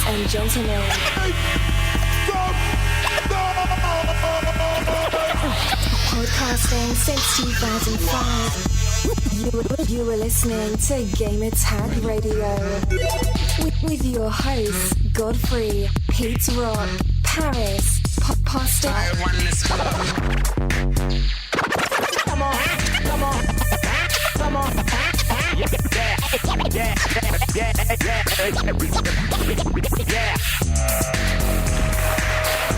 and gentlemen, podcasting since 2005, you were listening to Gamer Tag Radio with your hosts, Godfrey, Pete Rock, Paris, Pasta. Come on.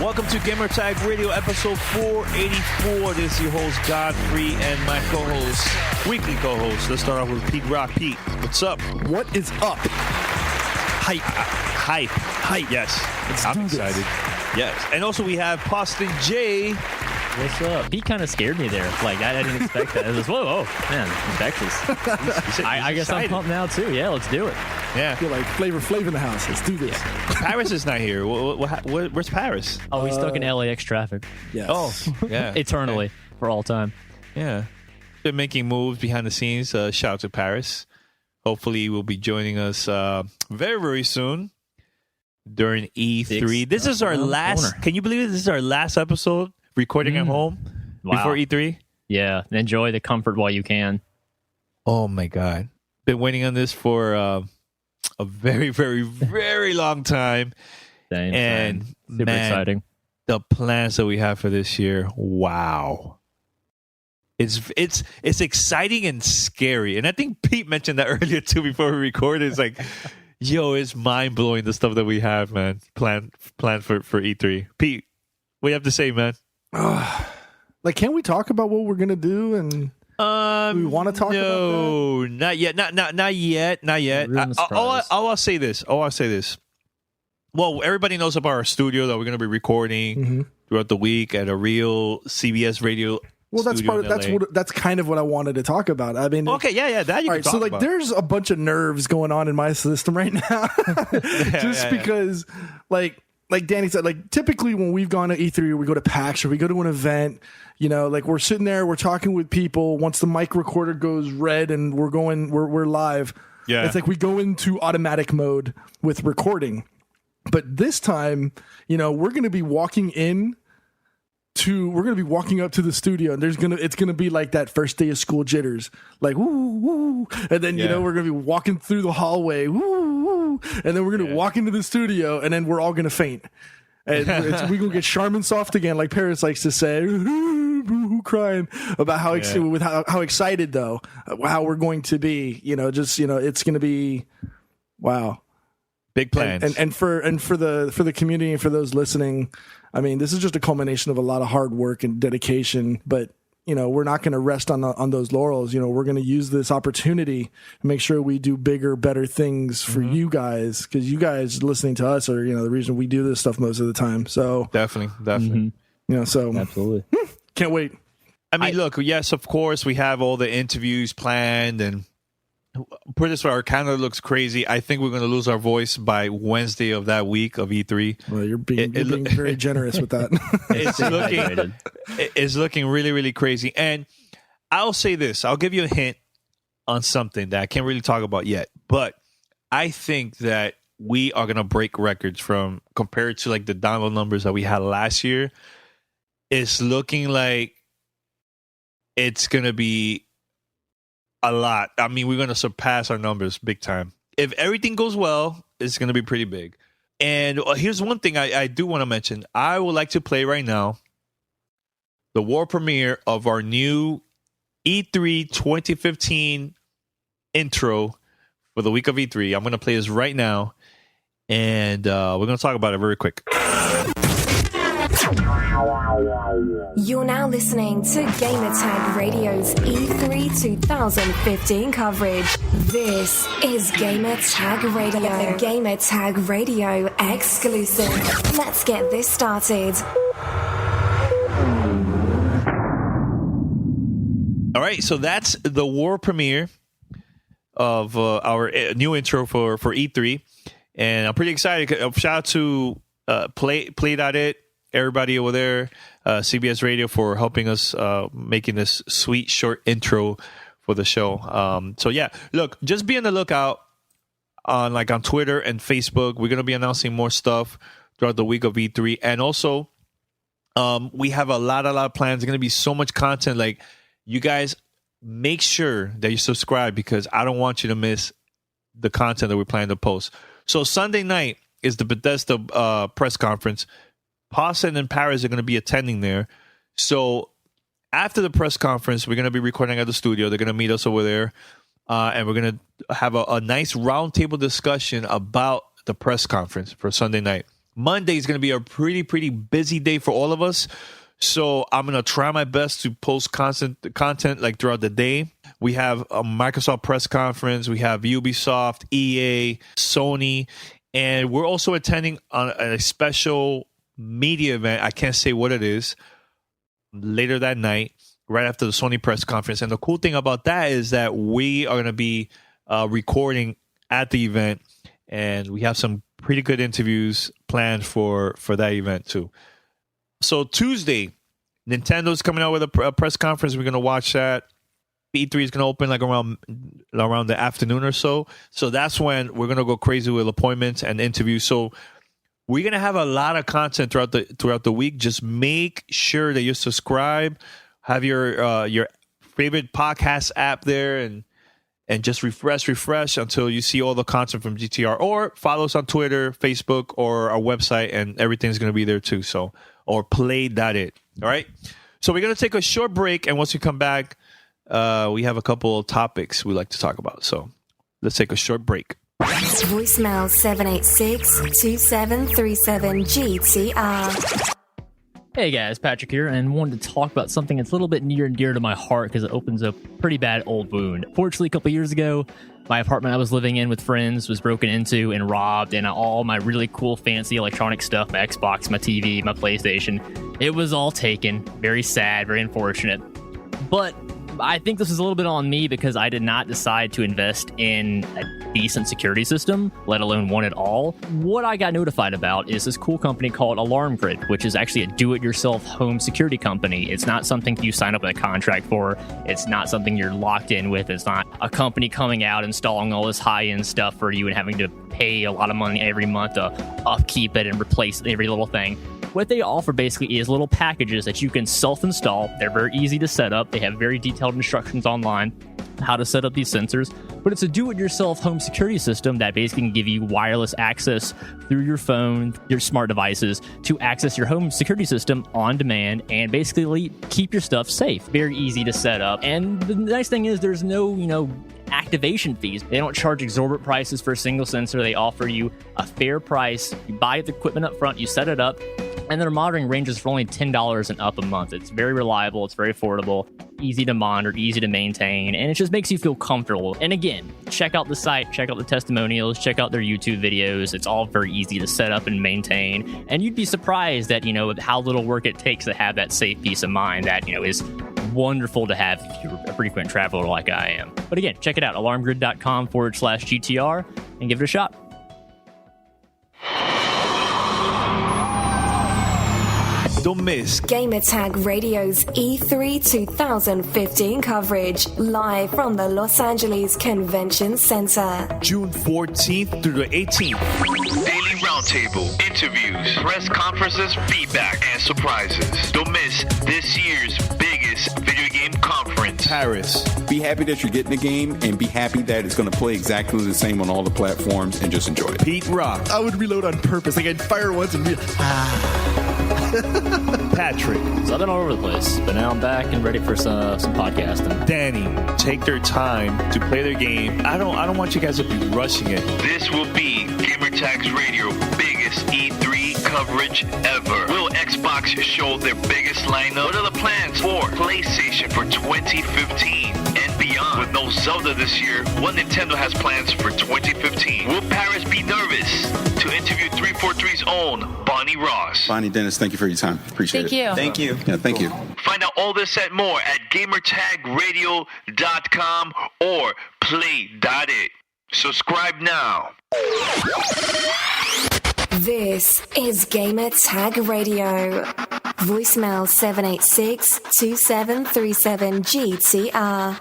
Welcome to Gamer Tag Radio episode 484. This is your host Godfrey and my co-host, weekly co-host. Let's start off with Pete Rock. Pete, what's up? What is up? Hype. Yes, I'm excited. Yes, and also we have Poston J. What's up? He kind of scared me there. Like, I didn't expect that. I was whoa, man, infectious. I guess I'm pumped now, too. Yeah, let's do it. Yeah. I feel like Flavor in the house. Let's do this. Paris is not here. Where's Paris? Oh, he's stuck in LAX traffic. Yes. Oh, yeah. Eternally, for all time. Yeah. Been making moves behind the scenes. Shout out to Paris. Hopefully, he will be joining us very, very soon during E3. This is our last. Can you believe it? This is our last episode recording at home before E3. Yeah, enjoy the comfort while you can. Oh my God, been waiting on this for a very, very, very long time. Same. Super exciting. The plans that we have for this year. Wow. It's exciting and scary. And I think Pete mentioned that earlier too before we recorded. It's like, yo, it's mind blowing the stuff that we have, man. Planned for E3. Pete, what do you have to say, man? Like, can we talk about what we're gonna do? And we want to talk about that? No, not yet. Not yet. I'll say this. Well, everybody knows about our studio that we're going to be recording throughout the week at a real CBS radio. Well, that's kind of what I wanted to talk about. I mean, okay, yeah, that you can talk about. There's a bunch of nerves going on in my system right now, because, like Danny said, like typically when we've gone to E3 or we go to PAX or we go to an event, you know, like we're sitting there, we're talking with people. Once the mic recorder goes red and we're live. Yeah, it's like we go into automatic mode with recording. But this time, you know, we're going to be walking up to the studio, and it's gonna be like that first day of school jitters, like woo woo, and then you know we're gonna be walking through the hallway, woo woo, and then we're gonna walk into the studio, and then we're all gonna faint, and we're gonna get Charmin soft again, like Paris likes to say, crying about how excited though, how we're going to be, it's gonna be wow. Big plans, and for the community and for those listening, I mean, this is just a culmination of a lot of hard work and dedication. But you know, we're not going to rest on those laurels. You know, we're going to use this opportunity to make sure we do bigger, better things for you guys, because you guys listening to us are the reason we do this stuff most of the time. So definitely, so absolutely can't wait. I mean, look, yes, of course, we have all the interviews planned and. Put it this way, our calendar looks crazy. I think we're going to lose our voice by Wednesday of that week of E3. Well, you're being very generous with that. It's looking really, really crazy. And I'll say this. I'll give you a hint on something that I can't really talk about yet. But I think that we are going to break records compared to like the download numbers that we had last year. It's looking like it's going to be a lot. I mean, we're going to surpass our numbers big time. If everything goes well, it's going to be pretty big. And here's one thing I do want to mention. I would like to play right now the world premiere of our new E3 2015 intro for the week of E3. I'm going to play this right now, and we're going to talk about it very quick. You're now listening to Gamertag Radio's E3 2015 coverage. This is Gamertag Radio, a Gamertag Radio exclusive. Let's get this started. All right, so that's the world premiere of our new intro for E3, and I'm pretty excited. Shout out to Play.it, everybody over there, CBS Radio, for helping us making this sweet short intro for the show. So yeah, look, just be on the lookout. on Twitter and Facebook. We're going to be announcing more stuff throughout the week of E3. And also, we have a lot of plans. There's going to be so much content. Like, you guys, make sure that you subscribe because I don't want you to miss the content that we're planning to post. So Sunday night is the Bethesda press conference. Pawson and Paris are going to be attending there. So after the press conference, we're going to be recording at the studio. They're going to meet us over there. And we're going to have a nice roundtable discussion about the press conference for Sunday night. Monday is going to be a pretty busy day for all of us. So I'm going to try my best to post content like throughout the day. We have a Microsoft press conference. We have Ubisoft, EA, Sony. And we're also attending on a special media event. I can't say what it is. Later that night, right after the Sony press conference. And the cool thing about that is that we are going to be recording at the event. And we have some pretty good interviews planned for that event too. So Tuesday, Nintendo's coming out with a press conference. We're going to watch that. E3 is going to open like around the afternoon or so. So that's when we're going to go crazy with appointments and interviews. So we're going to have a lot of content throughout the week. Just make sure that you subscribe, have your favorite podcast app there, and just refresh until you see all the content from GTR. Or follow us on Twitter, Facebook, or our website, and everything's going to be there too. So, or play.it. All right. So we're going to take a short break, and once we come back, we have a couple of topics we like to talk about. So let's take a short break. Voicemail 786-2737-GTR. Hey guys, Patrick here, and wanted to talk about something that's a little bit near and dear to my heart because it opens a pretty bad old wound. Fortunately, a couple years ago, my apartment I was living in with friends was broken into and robbed, and all my really cool, fancy electronic stuff, my Xbox, my TV, my PlayStation, it was all taken. Very sad, very unfortunate. But I think this is a little bit on me because I did not decide to invest in a decent security system, let alone one at all. What I got notified about is this cool company called Alarm Grid, which is actually a do-it-yourself home security company. It's not something you sign up a contract for. It's not something you're locked in with. It's not a company coming out, installing all this high-end stuff for you and having to pay a lot of money every month to upkeep it and replace every little thing. What they offer basically is little packages that you can self-install. They're very easy to set up. They have very detailed instructions online how to set up these sensors, but it's a do-it-yourself home security system that basically can give you wireless access through your phone, your smart devices, to access your home security system on demand and basically keep your stuff safe. Very easy to set up. And the nice thing is there's no, activation fees. They don't charge exorbitant prices for a single sensor. They offer you a fair price. You buy the equipment up front, you set it up, and their monitoring ranges for only $10 and up a month. It's very reliable, it's very affordable, easy to monitor, easy to maintain, and it just makes you feel comfortable. And again, check out the site, check out the testimonials, check out their YouTube videos. It's all very easy to set up and maintain. And you'd be surprised at, how little work it takes to have that safe peace of mind that, is wonderful to have if you're a frequent traveler like I am. But again, check it out, alarmgrid.com/GTR, and give it a shot. Don't miss Gamertag Radio's E3 2015 coverage, live from the Los Angeles Convention Center. June 14th through the 18th. Daily roundtable, interviews, press conferences, feedback, and surprises. Don't miss this year's biggest video game conference. Paris. Be happy that you're getting the game and be happy that it's going to play exactly the same on all the platforms and just enjoy it. Pete Rock. I would reload on purpose. Like I'd fire once and be Patrick. So I've been all over the place, but now I'm back and ready for some podcasting. Danny. Take their time to play their game. I don't want you guys to be rushing it. This will be Gamertag's Radio biggest E3 coverage ever. Will Xbox show their biggest lineup? What are the plans for PlayStation for 2015 and beyond? With no Zelda this year, what Nintendo has plans for 2015? Will Paris be nervous to interview 343's own Bonnie Ross? Bonnie, Dennis, thank you for your time. Appreciate it. Thank you. Yeah, thank you. Find out all this and more at gamertagradio.com or play.it. Subscribe now. This is Gamertag Radio. Voicemail 786-2737-GTR.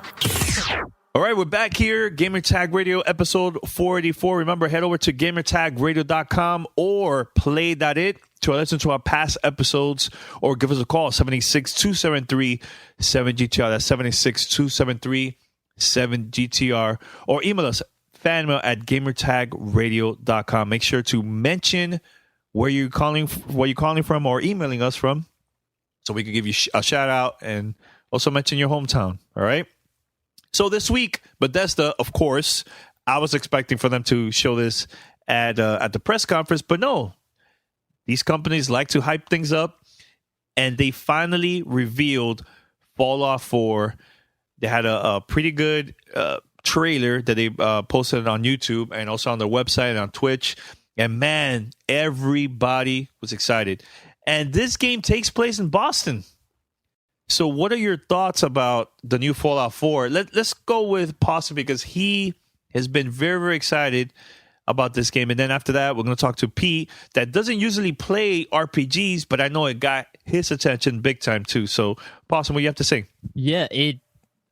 All right, we're back here, Gamertag Radio, episode 484. Remember, head over to gamertagradio.com or play.it to listen to our past episodes, or give us a call, 786-273-7GTR. That's 786-273-7GTR. Or email us, fanmail at gamertagradio.com. Make sure to mention where you're calling from or emailing us from, so we can give you a shout out, and also mention your hometown. All right? So this week, Bethesda, of course, I was expecting for them to show this at the press conference, but no. These companies like to hype things up, and they finally revealed Fallout 4. They had a pretty good trailer that they posted on YouTube and also on their website and on Twitch. And man, everybody was excited. And this game takes place in Boston. So what are your thoughts about the new Fallout 4? Let's go with Poston, because he has been very, very excited about this game. And then after that, we're going to talk to Pete, that doesn't usually play RPGs, but I know it got his attention big time too. So, Poston, what do you have to say? Yeah,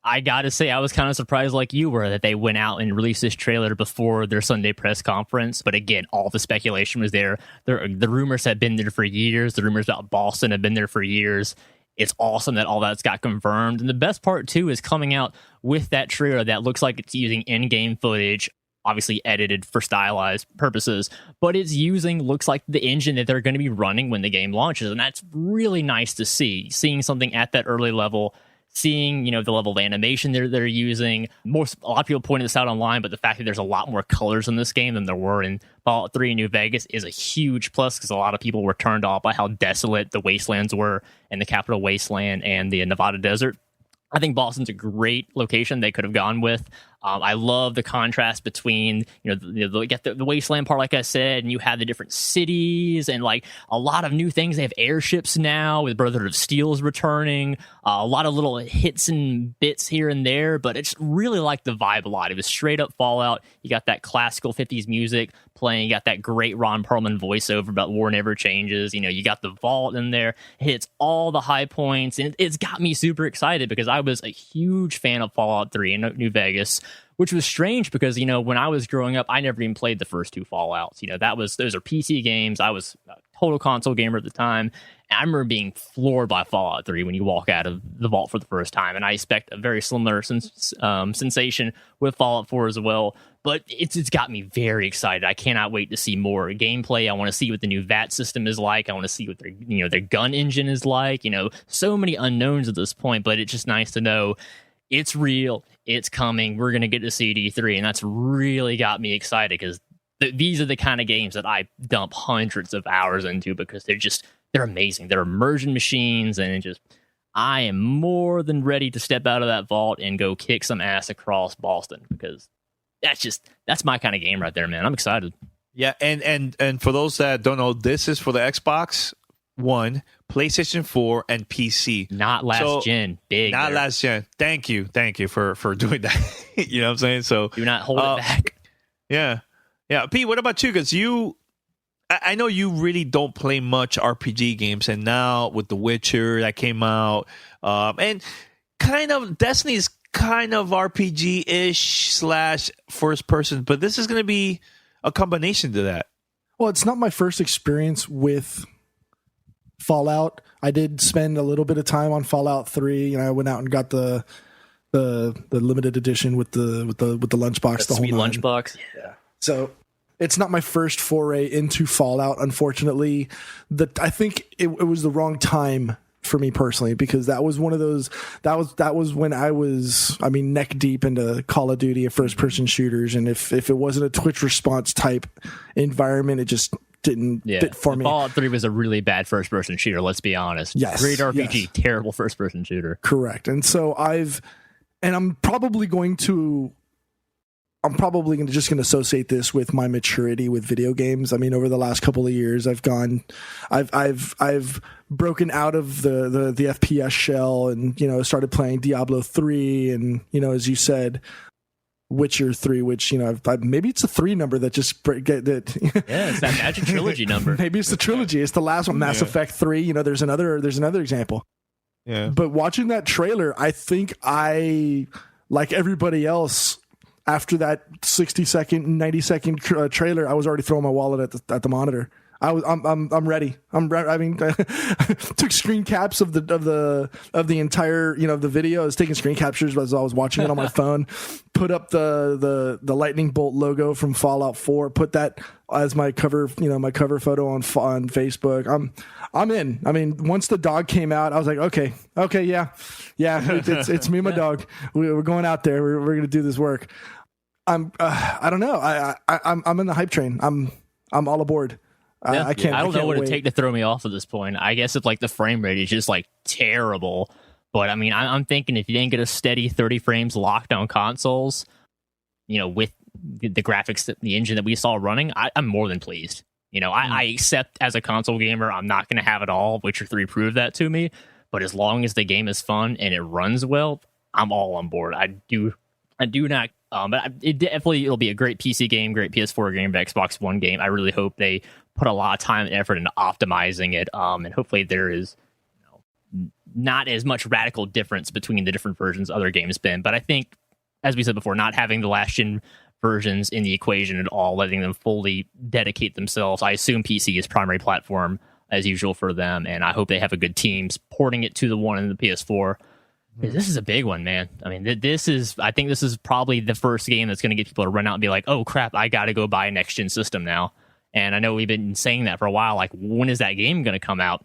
I gotta say, I was kind of surprised, like you were, that they went out and released this trailer before their Sunday press conference. But again, all the speculation was there. The rumors had been there for years. The rumors about Boston have been there for years. It's awesome that all that's got confirmed. And the best part, too, is coming out with that trailer that looks like it's using in-game footage, obviously edited for stylized purposes, but it's looks like the engine that they're going to be running when the game launches. And that's really nice to see, seeing something at that early level, seeing, the level of animation they're using. A lot of people pointed this out online, but the fact that there's a lot more colors in this game than there were in Fallout 3 New Vegas is a huge plus, because a lot of people were turned off by how desolate the wastelands were, and the Capital Wasteland and the Nevada Desert. I think Boston's a great location they could have gone with. I love the contrast between, the wasteland part, like I said, and you have the different cities and like a lot of new things. They have airships now with Brotherhood of Steel's returning. A lot of little hits and bits here and there, but it's really like the vibe a lot. It was straight up Fallout. You got that classical 50s music playing. You got that great Ron Perlman voiceover about War Never Changes. You got the vault in there. It hits all the high points, and it's got me super excited because I was a huge fan of Fallout 3 in New Vegas, which was strange because, when I was growing up, I never even played the first two Fallouts. Those are PC games. I was a total console gamer at the time. And I remember being floored by Fallout 3 when you walk out of the vault for the first time. And I expect a very similar sensation with Fallout 4 as well. But it's got me very excited. I cannot wait to see more gameplay. I want to see what the new VAT system is like. I want to see what their gun engine is like. So many unknowns at this point, but it's just nice to know it's real. It's coming. We're going to get to CD3, and that's really got me excited because these are the kind of games that I dump hundreds of hours into because they're amazing. They're immersion machines, and I am more than ready to step out of that vault and go kick some ass across Boston because that's my kind of game right there, man. I'm excited. Yeah, and for those that don't know, this is for the Xbox One, PlayStation 4, and PC. Not last gen. Big. Not last gen. Thank you for doing that. You know what I'm saying? So do not hold it back. Yeah. Pete, what about you? Because I know you really don't play much RPG games, and now with The Witcher that came out, and kind of Destiny's kind of RPG-ish / first person, but this is going to be a combination to that. Well, it's not my first experience with Fallout. I did spend a little bit of time on Fallout 3, and I went out and got the limited edition with the lunchbox, the sweet whole lunchbox. Yeah. So it's not my first foray into Fallout, unfortunately. I think it was the wrong time for me personally, because that was one of those that was when I was neck deep into Call of Duty and first person shooters, and if it wasn't a Twitch response type environment, it just didn't fit for me. Fallout 3 was a really bad first person shooter, let's be honest. Yes. Great RPG, terrible first person shooter. Correct. And so I'm probably going to just associate this with my maturity with video games. Over the last couple of years, I've broken out of the FPS shell and, started playing Diablo 3 and, as you said, Witcher 3, which, maybe it's a 3 number that just that. Yeah, it's that magic trilogy number. Maybe it's the trilogy. It's the last one, Mass Effect 3. There's another example. Yeah. But watching that trailer, I think I like everybody else, after that 60-second, 90-second trailer, I was already throwing my wallet at the monitor. I'm ready. I mean, took screen caps of the entire, the video. I was taking screen captures as I was watching it on my phone. Put up the lightning bolt logo from Fallout 4. Put that as my cover, my cover photo on Facebook. I'm in. I mean, once the dog came out, I was like, okay, yeah, it's me and my dog. We're going out there. We're gonna do this work. I don't know. I'm in the hype train. I'm all aboard. Yeah. I can't. I don't know what wait. it'd take to throw me off at this point. I guess if like the frame rate is just like terrible, but I mean, I'm thinking if you didn't get a steady 30 frames locked on consoles, with the graphics, the engine that we saw running, I'm more than pleased. I accept as a console gamer, I'm not going to have it all. Witcher 3 proved that to me, but as long as the game is fun and it runs well, I'm all on board. I do not. But it'll be a great PC game, great PS4 game, Xbox One game. I really hope they put a lot of time and effort into optimizing it. And hopefully there is not as much radical difference between the different versions other games been. But I think, as we said before, not having the last gen versions in the equation at all, letting them fully dedicate themselves. I assume PC is primary platform as usual for them, and I hope they have a good team porting it to the one and the PS4. This is a big one, man. I mean, I think this is probably the first game that's going to get people to run out and be like, oh crap, I got to go buy a next gen system now. And I know we've been saying that for a while. Like, when is that game going to come out?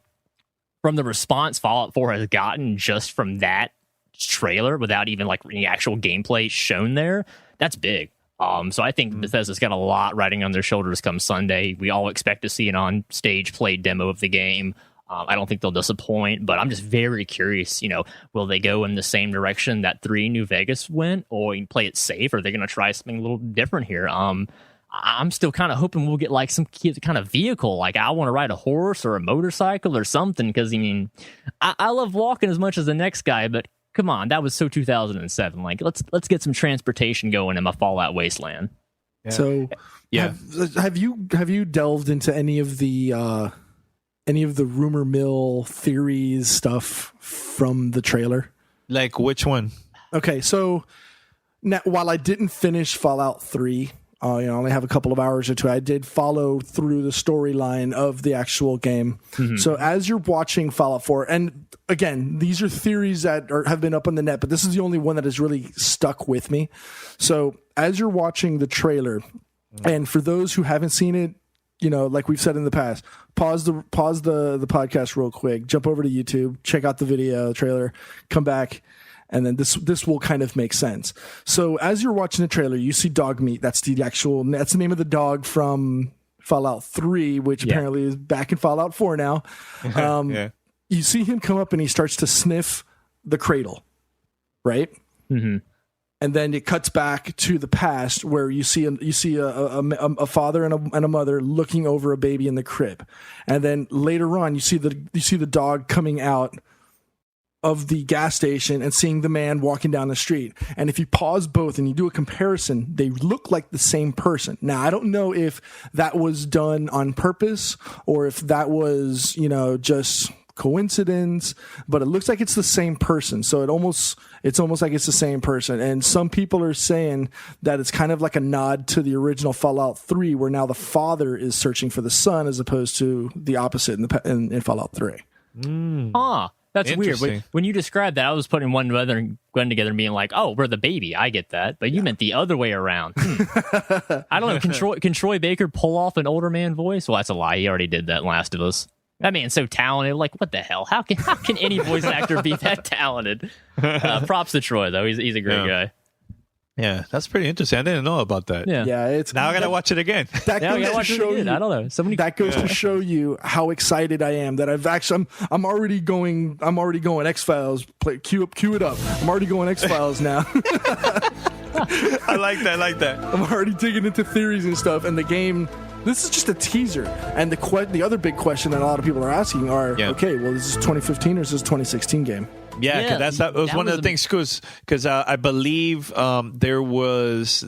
From the response Fallout 4 has gotten just from that trailer, without even like any actual gameplay shown there, that's big. So I think Bethesda's got a lot riding on their shoulders come Sunday. We all expect to see an on-stage play demo of the game. I don't think they'll disappoint, but I'm just very curious, will they go in the same direction that 3 New Vegas went, or play it safe, or are they going to try something a little different here? I'm still kind of hoping we'll get like some kind of vehicle. Like, I want to ride a horse or a motorcycle or something, because, I love walking as much as the next guy, but come on, that was so 2007. Like, let's get some transportation going in my Fallout wasteland. Yeah. So, yeah, have you delved into any of the rumor mill theories stuff from the trailer? Like which one? Okay, so now, while I didn't finish Fallout 3, I only have a couple of hours or two, I did follow through the storyline of the actual game. Mm-hmm. So as you're watching Fallout 4, and again, these are theories that have been up on the net, but this is the only one that has really stuck with me. So as you're watching the trailer, and for those who haven't seen it, like we've said in the past, pause the podcast real quick, jump over to YouTube, check out the video trailer, come back, and then this will kind of make sense. So as you're watching the trailer, you see dog meat. That's the name of the dog from Fallout 3, which apparently is back in Fallout 4 now. Yeah. You see him come up and he starts to sniff the cradle, right? Mm-hmm. And then it cuts back to the past, where you see a father and a mother looking over a baby in the crib, and then later on you see the dog coming out of the gas station and seeing the man walking down the street. And if you pause both and you do a comparison, they look like the same person. Now, I don't know if that was done on purpose or if that was, just coincidence, but it looks like it's the same person. So it's almost like it's the same person. And some people are saying that it's kind of like a nod to the original Fallout 3, where now the father is searching for the son as opposed to the opposite in Fallout 3. That's weird. When you described that, I was putting one together and being like, "Oh, we're the baby." I get that, but you meant the other way around. I don't know. Can Troy Baker pull off an older man voice? Well, that's a lie. He already did that in Last of Us. That man's so talented. Like, what the hell? How can any voice actor be that talented? Props to Troy, though. He's a great guy. Yeah, that's pretty interesting. I didn't know about that. Yeah. It's now I gotta watch it again. That goes to show you. I don't know. That goes to show you how excited I am. That I'm already going X-Files. Cue it up. I'm already going X-Files now. I like that. I'm already digging into theories and stuff. And the game. This is just a teaser. And the other big question that a lot of people are asking are, okay, well, is this 2015 or is this 2016 game? Yeah, because that was one of the things. Because I believe there was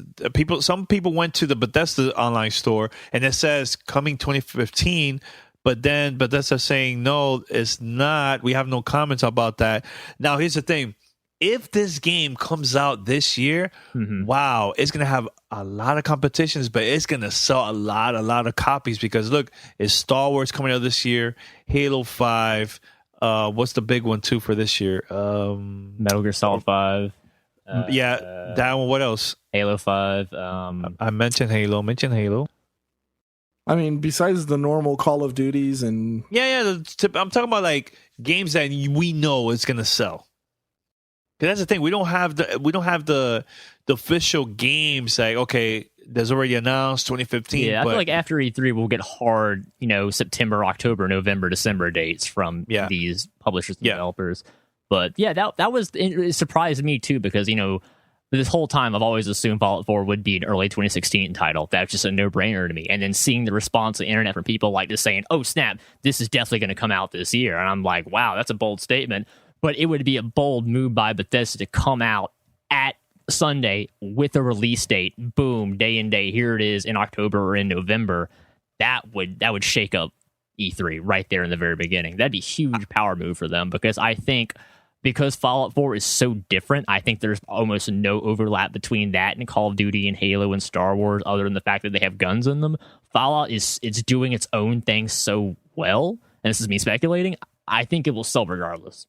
some people went to the Bethesda online store and it says coming 2015, but then Bethesda saying no, it's not. We have no comments about that. Now here's the thing: if this game comes out this year, wow, it's gonna have a lot of competitions, but it's gonna sell a lot of copies because look, it's Star Wars coming out this year, Halo 5. What's the big one too for this year? Metal Gear Solid 5. That one. What else? Halo 5. I mentioned Halo. I mean, besides the normal Call of Duties and I'm talking about like games that we know it's gonna sell. Because that's the thing, we don't have the official games. Like, okay, there's already announced 2015. Yeah, I feel like after E3 we'll get hard, September, October, November, December dates from these publishers and developers. But yeah, that was it surprised me too because this whole time I've always assumed Fallout 4 would be an early 2016 title. That's just a no-brainer to me. And then seeing the response on the internet from people like just saying, "Oh snap, this is definitely going to come out this year," and I'm like, "Wow, that's a bold statement." But it would be a bold move by Bethesda to come out at Sunday with a release date. Boom, day and day. Here it is in October or in November. That would shake up E3 right there in the very beginning. That'd be a huge power move for them because I think because Fallout 4 is so different, I think there's almost no overlap between that and Call of Duty and Halo and Star Wars other than the fact that they have guns in them. Fallout it's doing its own thing so well, and this is me speculating, I think it will sell regardless.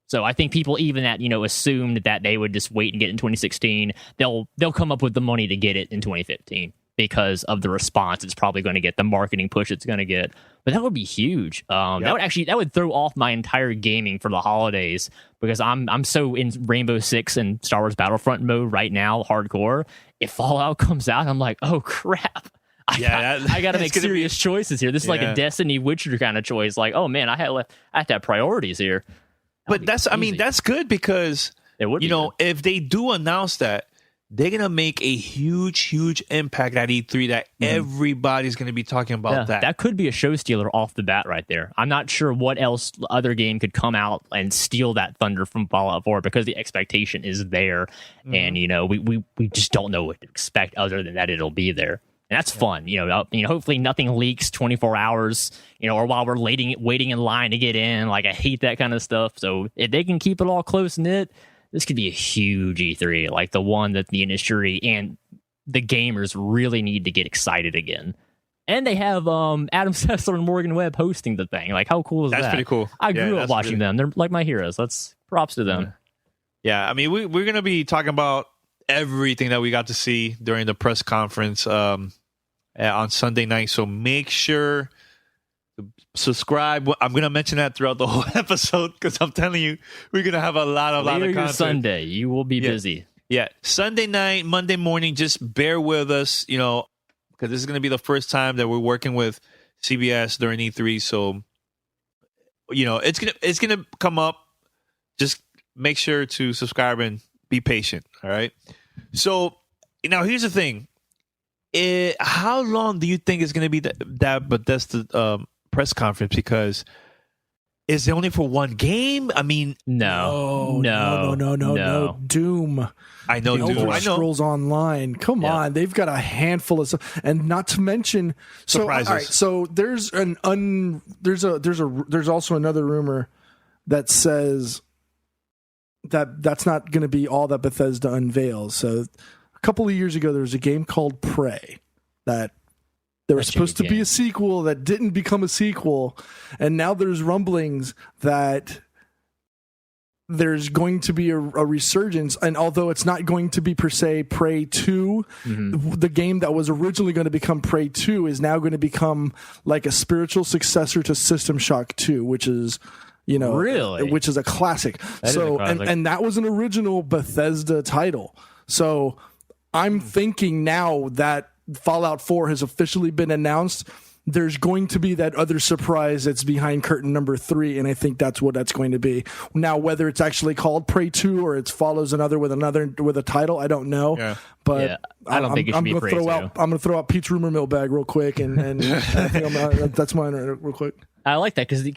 So I think people even that, assumed that they would just wait and get it in 2016, they'll come up with the money to get it in 2015 because of the response it's probably going to get, the marketing push it's going to get. But that would be huge. That would throw off my entire gaming for the holidays because I'm so in Rainbow Six and Star Wars Battlefront mode right now, hardcore. If Fallout comes out, I'm like, oh crap. I got to make serious choices here. This is like a Destiny Witcher kind of choice. Like, oh man, I have to have priorities here. But that's good because it would if they do announce that, they're gonna make a huge impact at E3 that everybody's gonna be talking about. That could be a show stealer off the bat right there. I'm not sure what else other game could come out and steal that thunder from Fallout 4 because the expectation is there, and we just don't know what to expect other than that it'll be there. And that's fun, hopefully nothing leaks 24 hours, or while we're waiting in line to get in. Like, I hate that kind of stuff. So if they can keep it all close knit, this could be a huge E3, like the one that the industry and the gamers really need to get excited again. And they have Adam Sessler and Morgan Webb hosting the thing. Like, how cool is that? That's pretty cool. I grew up watching them. They're like my heroes. That's props to them. Yeah, I mean, we're going to be talking about everything that we got to see during the press conference on Sunday night. So make sure to subscribe. I'm going to mention that throughout the whole episode because I'm telling you, we're going to have a lot of content. Sunday, you will be busy. Yeah, Sunday night, Monday morning, just bear with us, because this is going to be the first time that we're working with CBS during E3. So, it's gonna come up. Just make sure to subscribe and be patient. All right. So now here's the thing. How long do you think is going to be that Bethesda press conference? Because is it only for one game? I mean, no. Doom. I know Doom. Elder Scrolls Online. Come on, they've got a handful of stuff, and not to mention surprises. All right, so there's there's also another rumor that says that's not going to be all that Bethesda unveils. So a couple of years ago, there was a game called Prey that there was supposed to be a sequel that didn't become a sequel, and now there's rumblings that there's going to be a resurgence, and although it's not going to be per se Prey 2, the game that was originally going to become Prey 2 is now going to become like a spiritual successor to System Shock 2, which is which is a classic. And that was an original Bethesda title. So I'm thinking now that Fallout 4 has officially been announced, there's going to be that other surprise that's behind curtain number 3, and I think that's what that's going to be. Now, whether it's actually called Prey 2 or it follows another with a title, I don't know. Yeah. But I don't think it should be Prey 2. I'm going to throw out Pete's rumor mill bag real quick, and I think that's mine real quick. I like that because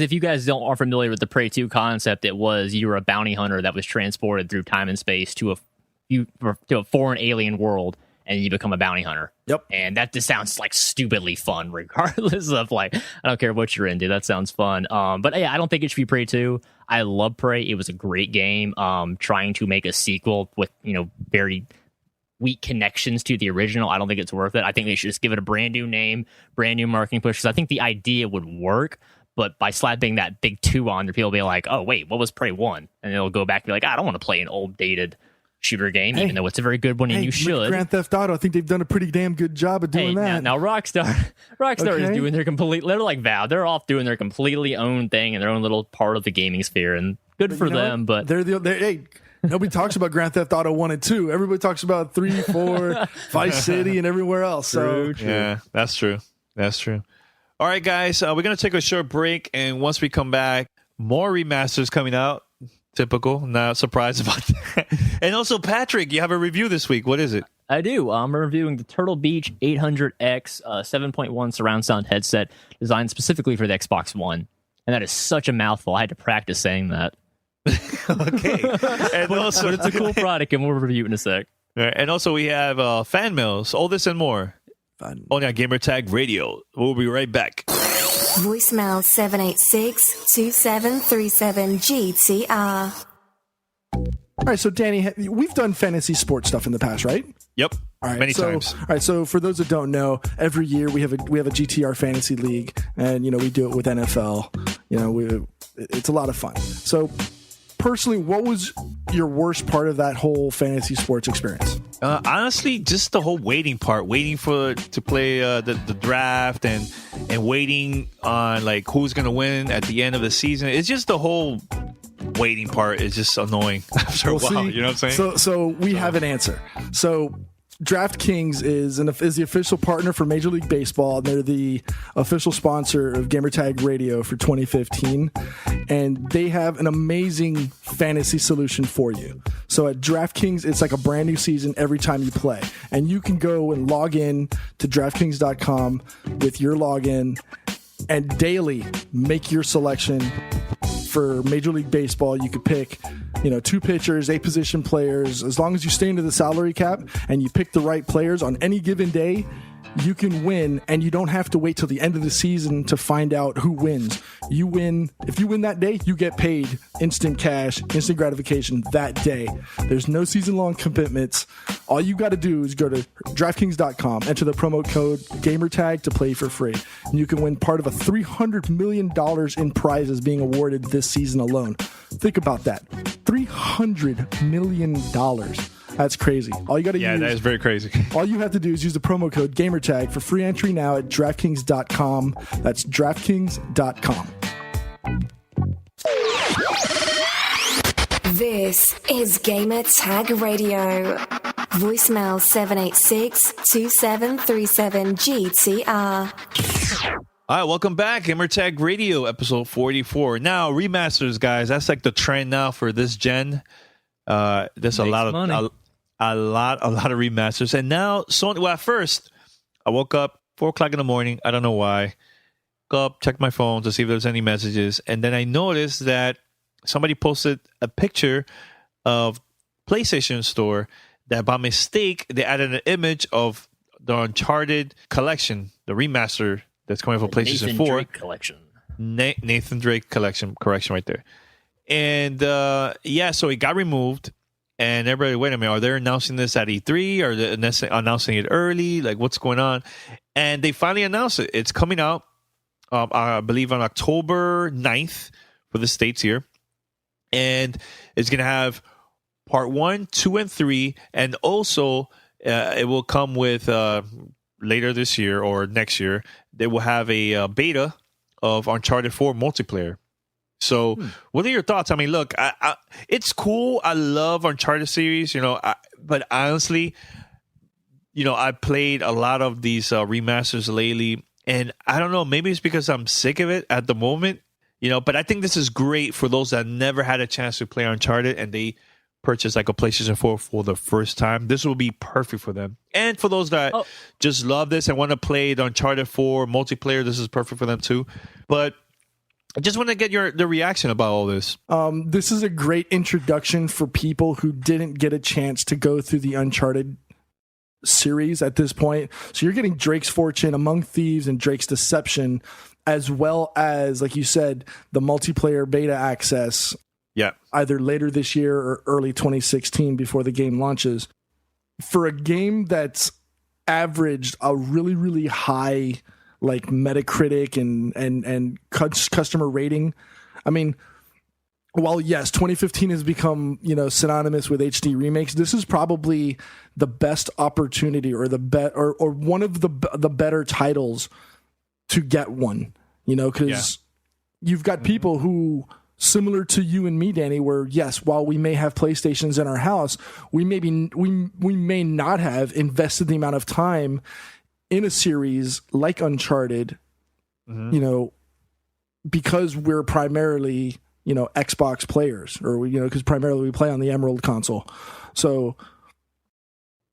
if you guys are familiar with the Prey 2 concept, it was you were a bounty hunter that was transported through time and space to a foreign alien world. and you become a bounty hunter. Yep. And that just sounds like stupidly fun, regardless of like, I don't care what you're into. That sounds fun. But yeah, I don't think it should be Prey 2. I love Prey. It was a great game. Trying to make a sequel with, very weak connections to the original, I don't think it's worth it. I think they should just give it a brand new name, brand new marketing push, because I think the idea would work. But by slapping that big 2 on there, people will be like, oh, wait, what was Prey 1? And they'll go back and be like, I don't want to play an old, dated shooter game, even though it's a very good one, and you should. Grand Theft Auto, I think they've done a pretty damn good job of doing that. Now Rockstar is doing their they're like Valve. They're off doing their completely own thing in their own little part of the gaming sphere, and good for them. But hey, nobody talks about Grand Theft Auto 1 and 2. Everybody talks about 3, 4, Vice City, and everywhere else. True. Yeah, that's true. That's true. All right, guys, we're going to take a short break, and once we come back, more remasters coming out. Typical, not surprised about that. And also, Patrick, you have a review this week. What is it? I do. I'm reviewing the Turtle Beach 800X 7.1 surround sound headset designed specifically for the Xbox One. And that is such a mouthful. I had to practice saying that. Okay. And also, but it's a cool product, and we'll review it in a sec. And also, we have fan mails, all this and more. Only on Gamertag Radio. We'll be right back. Voicemail 786-2737-GTR. All right, so Danny, we've done fantasy sports stuff in the past, right? Yep. All right, many times. All right, so for those that don't know, every year we have a GTR fantasy league, and we do it with NFL. It's a lot of fun. So personally, what was your worst part of that whole fantasy sports experience? Honestly, just the whole waiting part, waiting to play the draft and waiting on like who's going to win at the end of the season. It's just the whole waiting part is just annoying after a while. You know what I'm saying? So we have an answer. So DraftKings is the official partner for Major League Baseball, and they're the official sponsor of Gamertag Radio for 2015. And they have an amazing fantasy solution for you. So at DraftKings, it's like a brand new season every time you play. And you can go and log in to DraftKings.com with your login and daily make your selection for Major League Baseball. You could pick 2 pitchers, 8 position players. As long as you stay into the salary cap and you pick the right players on any given day, you can win, and you don't have to wait till the end of the season to find out who wins. You win. If you win that day, you get paid instant cash, instant gratification that day. There's no season-long commitments. All you got to do is go to DraftKings.com, enter the promo code GamerTag to play for free. And you can win part of a $300 million in prizes being awarded this season alone. Think about that. $300 million. That's crazy. All you got to use. Yeah, that is very crazy. All you have to do is use the promo code GamerTag for free entry now at DraftKings.com. That's DraftKings.com. This is Gamertag Radio. Voicemail 786-2737-GTR. All right, welcome back. Gamertag Radio, episode 44. Now, remasters, guys. That's like the trend now for this gen. There's a lot of remasters, and now Sony. Well, at first, I woke up 4:00 in the morning. I don't know why. Go up, check my phone to see if there's any messages, and then I noticed that somebody posted a picture of PlayStation Store that by mistake they added an image of the Uncharted collection, the remaster that's coming for PlayStation Nathan 4 Drake collection. Nathan Drake collection, correction right there. And so it got removed, and everybody, wait a minute, are they announcing this at E3? Are they announcing it early? Like, what's going on? And they finally announced it. It's coming out, I believe, on October 9th for the States here. And it's going to have part 1, 2, and 3. And also, it will come with, later this year or next year, they will have a beta of Uncharted 4 multiplayer. So, what are your thoughts? I mean, look, it's cool. I love Uncharted series, but honestly, I played a lot of these remasters lately, and I don't know, maybe it's because I'm sick of it at the moment, but I think this is great for those that never had a chance to play Uncharted and they purchased like a PlayStation 4 for the first time. This will be perfect for them. And for those that just love this and want to play the Uncharted 4 multiplayer, this is perfect for them too. But I just want to get the reaction about all this. This is a great introduction for people who didn't get a chance to go through the Uncharted series at this point. So you're getting Drake's Fortune, Among Thieves, and Drake's Deception, as well as, like you said, the multiplayer beta access. Yeah. Either later this year or early 2016 before the game launches. For a game that's averaged a really, really high like Metacritic and customer rating. I mean, while yes, 2015 has become, synonymous with HD remakes, this is probably the best opportunity or or one of the better titles to get one, because you've got people who, similar to you and me, Danny, where yes, while we may have PlayStations in our house, we may not have invested the amount of time in a series like Uncharted, because we're primarily, Xbox players, or because primarily we play on the Emerald console. So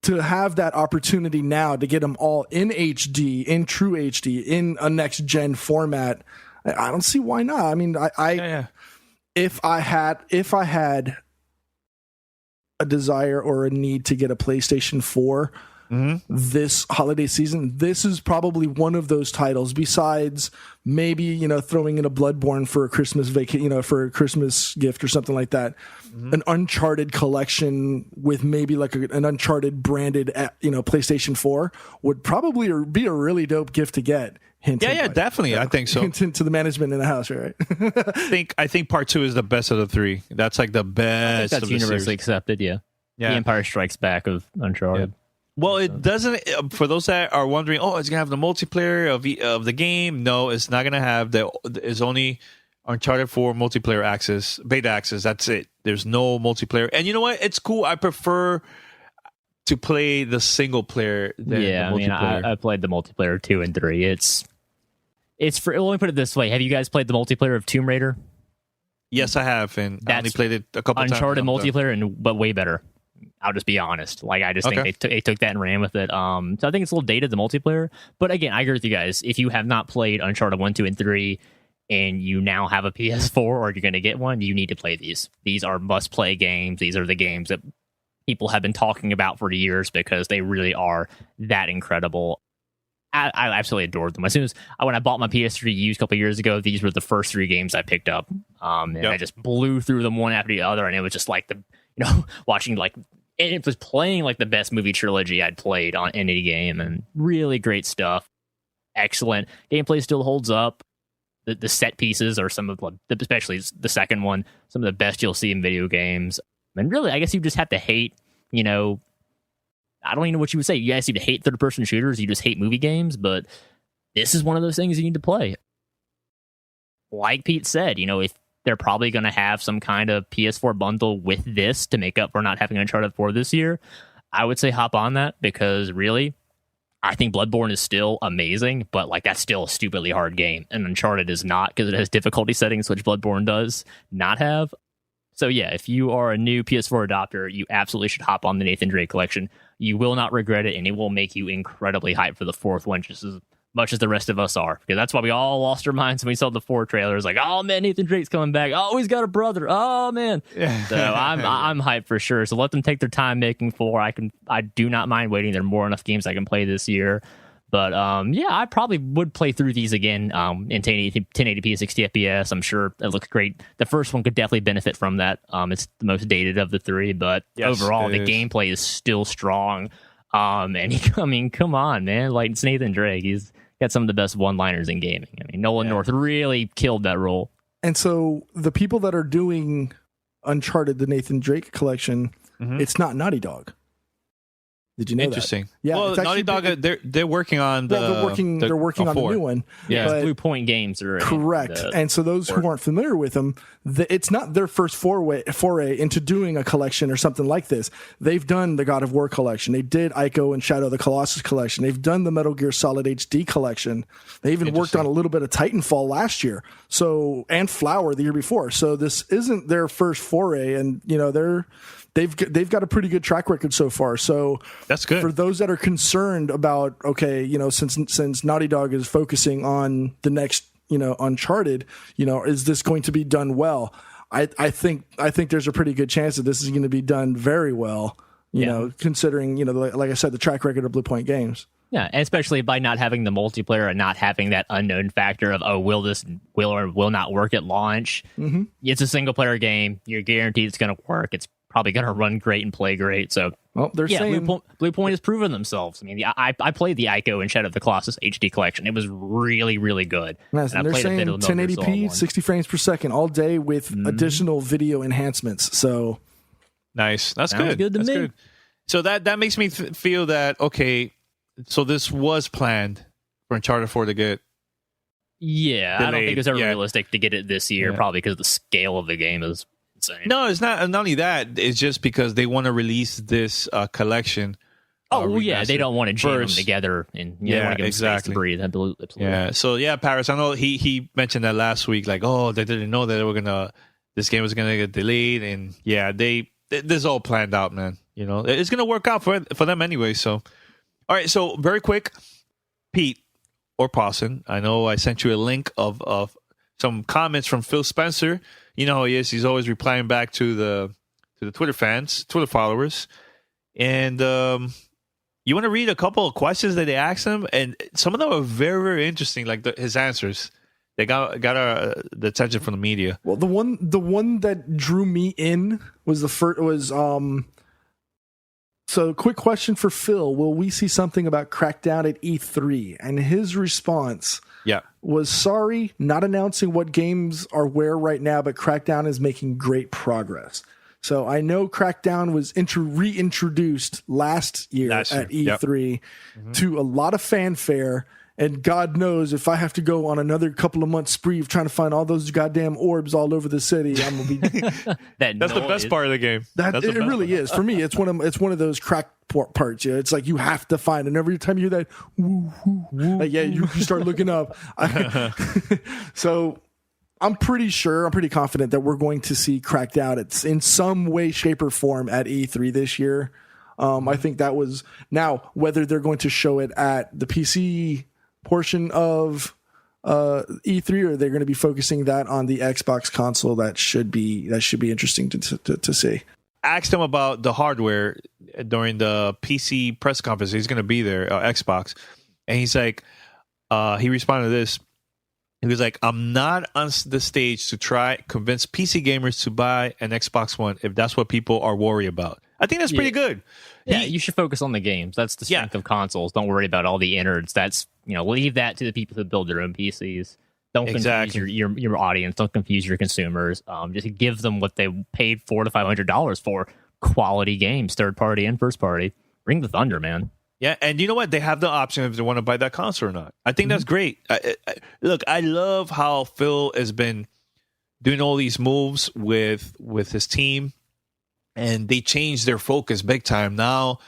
to have that opportunity now to get them all in HD, in true HD, in a next gen format, I don't see why not. I mean, if I had a desire or a need to get a PlayStation 4 this holiday season, this is probably one of those titles, besides maybe, throwing in a Bloodborne for a Christmas for a Christmas gift or something like that. An Uncharted collection with maybe like an Uncharted branded, PlayStation 4 would probably be a really dope gift to get. Hint, definitely. I think so. Hint to the management in the house, right? I think part 2 is the best of the 3. That's like the best. That's universally accepted. Yeah. The Empire Strikes Back of Uncharted. Yeah. Well, it doesn't. For those that are wondering, it's gonna have the multiplayer of the game. No, it's not gonna have the. It's only Uncharted 4 multiplayer access, beta access. That's it. There's no multiplayer. And you know what? It's cool. I prefer to play the single player than the multiplayer. I played the multiplayer 2 and 3. It's for. Let me put it this way: have you guys played the multiplayer of Tomb Raider? Yes, I have, and I only played it a couple times. Uncharted multiplayer, but way better. I'll just be honest. Like, I just think they took that and ran with it. So I think it's a little dated, the multiplayer. But again, I agree with you guys. If you have not played Uncharted 1, 2, and 3, and you now have a PS4 or you're going to get one, you need to play these. These are must-play games. These are the games that people have been talking about for years because they really are that incredible. I absolutely adored them. As soon as when I bought my PS3 used a couple years ago, these were the first 3 games I picked up. And I just blew through them one after the other, and it was just like watching like. And it was playing like the best movie trilogy I'd played on any game, and really great stuff. Excellent. Gameplay still holds up. The set pieces are some of especially the second one, some of the best you'll see in video games. And really, I guess you just have to hate, I don't even know what you would say. You guys seem to hate third-person shooters. You just hate movie games, but this is one of those things you need to play. Like Pete said, if they're probably going to have some kind of PS4 bundle with this to make up for not having Uncharted 4 this year, I would say hop on that, because really, I think Bloodborne is still amazing, but like that's still a stupidly hard game, and Uncharted is not, because it has difficulty settings, which Bloodborne does not have. So yeah, if you are a new PS4 adopter, you absolutely should hop on the Nathan Drake collection. You will not regret it, and it will make you incredibly hyped for the 4th one, just as much as the rest of us are, because that's why we all lost our minds when we saw the 4 trailers. Like, oh man, Nathan Drake's coming back. Oh, he's got a brother. Oh man. So I'm hyped for sure. So let them take their time making 4. I do not mind waiting. There are more enough games I can play this year. But I probably would play through these again in 1080p 60 FPS. I'm sure it looks great. The first one could definitely benefit from that. It's the most dated of the 3, but overall the gameplay is still strong. And come on, man. Like, it's Nathan Drake. He's got some of the best one-liners in gaming. I mean, Nolan North really killed that role. And so the people that are doing Uncharted, the Nathan Drake collection, it's not Naughty Dog. Did you know Interesting. That? Yeah. Well, Naughty Dog, they're working on the. They're working on the new one. Yeah, Blue Point Games are correct. And so those who aren't familiar with them, it's not their first foray into doing a collection or something like this. They've done the God of War collection. They did Ico and Shadow of the Colossus collection. They've done the Metal Gear Solid HD collection. They even worked on a little bit of Titanfall last year. And Flower the year before. So this isn't their first foray, and they've got a pretty good track record so far. So that's good for those that are concerned about, since Naughty Dog is focusing on the next, Uncharted, is this going to be done well? I think there's a pretty good chance that this is going to be done very well. You know, considering, you know, like I said, the track record of Blue Point Games. Yeah, and especially by not having the multiplayer and not having that unknown factor of, will this will or will not work at launch? Mm-hmm. It's a single player game. You're guaranteed it's going to work. It's probably going to run great and play great. So, they're saying Blue Point has proven themselves. I mean, I played the Ico and Shadow of the Colossus HD collection. It was really, really good. Yes, and they're saying 1080p, 60 frames per second all day with additional video enhancements. So nice. That's Sounds good to That's me. good. So that makes me feel that, okay, so this was planned for Uncharted 4 to get Yeah, delayed. I don't think it's ever realistic to get it this year, probably because the scale of the game is insane. No, it's not. Not only that, it's just because they want to release this collection. They don't want to jam them together, and they want to give them space to breathe. Absolutely. Yeah. So Paris. I know he mentioned that last week. Like, they didn't know that this game was gonna get delayed, and this is all planned out, man. You know, it's gonna work out for them anyway. So, all right. So very quick, Pete or Pawson, I know I sent you a link of some comments from Phil Spencer. You know how he is. He's always replying back to the Twitter followers. And you want to read a couple of questions that they asked him? And some of them are very, very interesting, like his answers. They got the attention from the media. Well, the one that drew me in was so quick question for Phil. Will we see something about Crackdown at E3? And his response was, sorry, not announcing what games are where right now, but Crackdown is making great progress. So I know Crackdown was reintroduced last year at E3 to a lot of fanfare. And God knows if I have to go on another couple of months spree of trying to find all those goddamn orbs all over the city, I'm gonna be. That's the best part of the game. It really is for me. It's one of those crack parts. Yeah, it's like you have to find, and every time you hear that, woo, woo, woo, like, you start looking up. So I'm pretty confident that we're going to see Crackdown. It's in some way, shape, or form at E3 this year. I think that was now whether they're going to show it at the PC portion of E3 or they're going to be focusing that on the Xbox console. That should be interesting to see. Asked him about the hardware during the PC press conference. He's going to be there, Xbox, and he's like, he responded to this. He was like, I'm not on the stage to try convince PC gamers to buy an Xbox One if that's what people are worried about. I think that's pretty good. Yeah, you should focus on the games. That's the strength of consoles. Don't worry about all the innards. That's, leave that to the people who build their own PCs. Don't confuse your audience. Don't confuse your consumers. Just give them what they paid $400 to $500 for. Quality games, third party and first party. Bring the thunder, man. Yeah, and you know what? They have the option if they want to buy that console or not. I think that's great. Look, I love how Phil has been doing all these moves with his team, and they changed their focus big time. Now,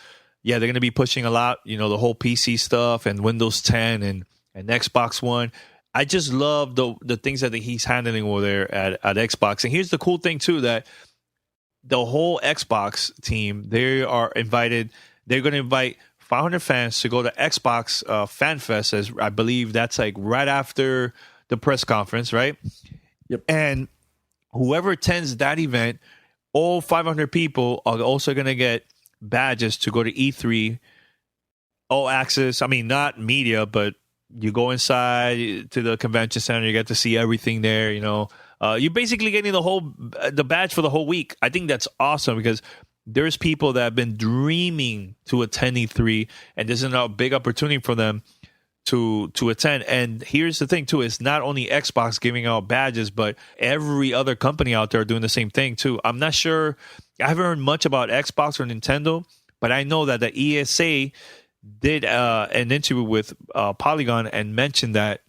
they're going to be pushing a lot, the whole PC stuff and Windows 10 and Xbox One. I just love the things that he's handling over there at Xbox. And here's the cool thing, too, that the whole Xbox team, they are invited. They're going to invite 500 fans to go to Xbox Fan Fest, as I believe that's like right after the press conference, right? Yep. And whoever attends that event, all 500 people are also going to get badges to go to E3, all access. I mean, not media, but you go inside to the convention center, you get to see everything there. You're basically getting the badge for the whole week. I think that's awesome because there's people that have been dreaming to attend E3, and this is a big opportunity for them to attend. And here's the thing, too. It's not only Xbox giving out badges, but every other company out there doing the same thing, too. I'm not sure. I haven't heard much about Xbox or Nintendo, but I know that the ESA did an interview with Polygon and mentioned that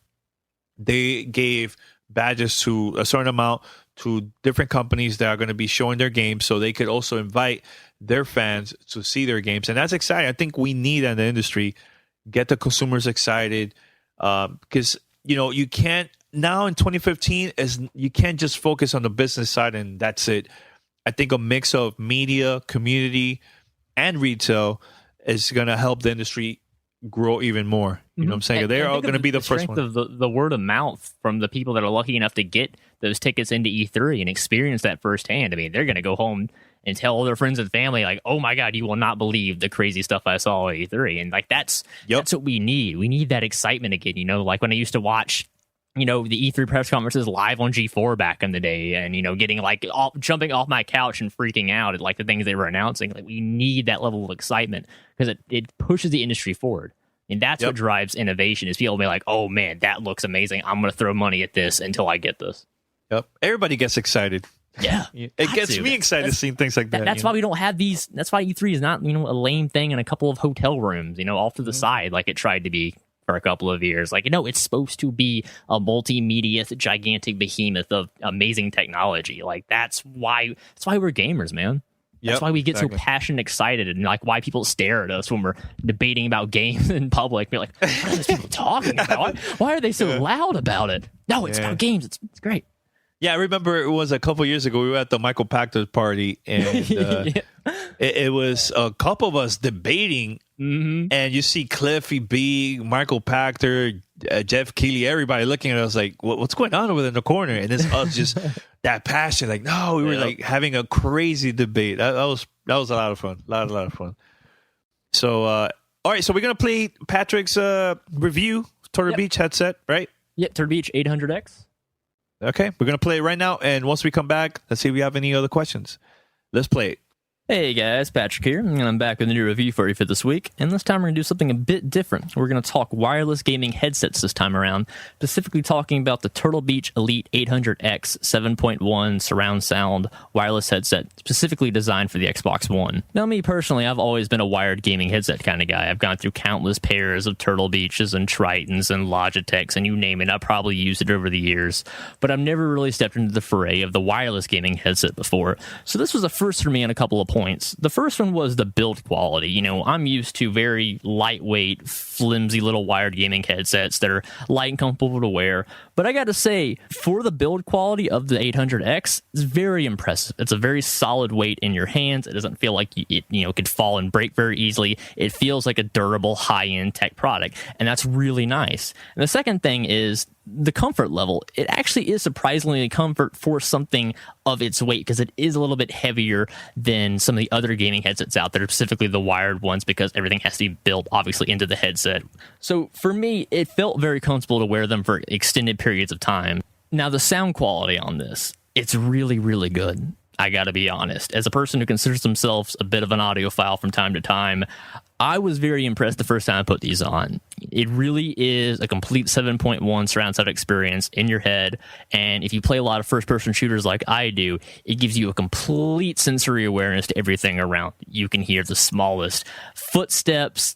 they gave badges to a certain amount to different companies that are going to be showing their games, so they could also invite their fans to see their games. And that's exciting. I think we need that in the industry, get the consumers excited, because you can't now in 2015 you can't just focus on the business side and that's it. I think a mix of media, community, and retail is going to help the industry grow even more. You know what I'm saying? They're all going to be the first one. Of the word of mouth from the people that are lucky enough to get those tickets into E3 and experience that firsthand. I mean, they're going to go home and tell all their friends and family, like, oh my God, you will not believe the crazy stuff I saw at E3. And like, that's what we need. We need that excitement again. You know, like when I used to watch, you know, the E3 press conferences live on G4 back in the day, and, you know, getting like jumping off my couch and freaking out at like the things they were announcing. Like, we need that level of excitement because it pushes the industry forward. And that's what drives innovation, is people be like, oh man, that looks amazing. I'm going to throw money at this until I get this. Yep. Everybody gets excited. Yeah. It gets me excited seeing things like that. That's why we don't have these. That's why E3 is not, you know, a lame thing in a couple of hotel rooms, you know, off to the side like it tried to be for a couple of years. Like, you know, it's supposed to be a multimedia, gigantic behemoth of amazing technology. Like, that's why we're gamers, man. That's why we get so passionate, excited, and like why people stare at us when we're debating about games in public. Be like, what are these people talking about? Why are they so loud about it? No, it's about games. It's great. Yeah, I remember it was a couple years ago. We were at the Michael Pachter's party, and it was a couple of us debating. Mm-hmm. And you see Cliffy B, Michael Pachter, Jeff Keighley, everybody looking at us like, what's going on over there in the corner? And it's us just that passion. Like, no, we were like having a crazy debate. That was a lot of fun. A lot of fun. So, all right. So we're going to play Patrick's review, Turtle Beach headset, right? Yep, Turtle Beach 800X. Okay, we're going to play it right now. And once we come back, let's see if we have any other questions. Let's play it. Hey guys, Patrick here, and I'm back with a new review for you for this week, and this time we're going to do something a bit different. We're going to talk wireless gaming headsets this time around, specifically talking about the Turtle Beach Elite 800X 7.1 surround sound wireless headset, specifically designed for the Xbox One. Now, me personally, I've always been a wired gaming headset kind of guy. I've gone through countless pairs of Turtle Beaches and Tritons and Logitechs, and you name it, I've probably used it over the years, but I've never really stepped into the fray of the wireless gaming headset before, so this was a first for me on a couple of points. The first one was the build quality. You know, I'm used to very lightweight, flimsy little wired gaming headsets that are light and comfortable to wear. But I got to say, for the build quality of the 800X, it's very impressive. It's a very solid weight in your hands. It doesn't feel like it could fall and break very easily. It feels like a durable, high-end tech product, and that's really nice. And the second thing is the comfort level. It actually is surprisingly comfort for something of its weight, because it is a little bit heavier than some of the other gaming headsets out there, specifically the wired ones, because everything has to be built obviously into the headset. So for me, it felt very comfortable to wear them for extended periods of time. Now, the sound quality on this, it's really, really good. I gotta be honest. As a person who considers themselves a bit of an audiophile from time to time, I was very impressed the first time I put these on. It really is a complete 7.1 surround sound experience in your head, and if you play a lot of first-person shooters like I do, it gives you a complete sensory awareness to everything around. You can hear the smallest footsteps,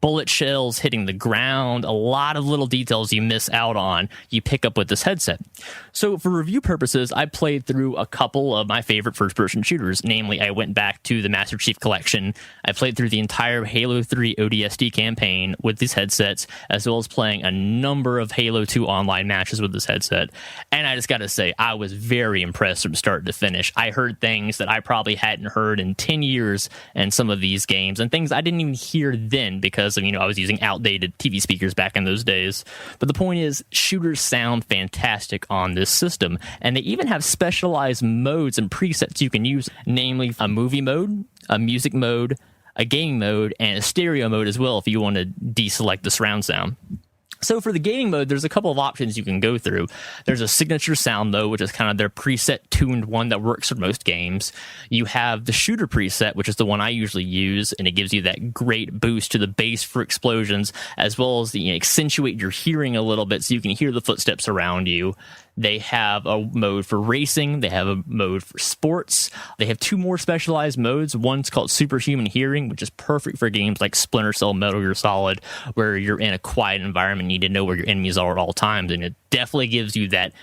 bullet shells hitting the ground, a lot of little details you miss out on, you pick up with this headset. So for review purposes, I played through a couple of my favorite first-person shooters. Namely, I went back to the Master Chief Collection. I played through the entire Halo 3 ODST campaign with these headsets, as well as playing a number of Halo 2 online matches with this headset. And I just got to say, I was very impressed from start to finish. I heard things that I probably hadn't heard in 10 years in some of these games, and things I didn't even hear then because of, I was using outdated TV speakers back in those days. But the point is, shooters sound fantastic on this system, and they even have specialized modes and presets you can use, namely a movie mode, a music mode, a gaming mode, and a stereo mode as well if you want to deselect the surround sound. So for the gaming mode, there's a couple of options you can go through. There's a signature sound mode, which is kind of their preset tuned one that works for most games. You have the shooter preset, which is the one I usually use, and it gives you that great boost to the bass for explosions, as well as accentuate your hearing a little bit so you can hear the footsteps around you. They have a mode for racing. They have a mode for sports. They have two more specialized modes. One's called Superhuman Hearing, which is perfect for games like Splinter Cell, Metal Gear Solid, where you're in a quiet environment and you need to know where your enemies are at all times. And it definitely gives you that,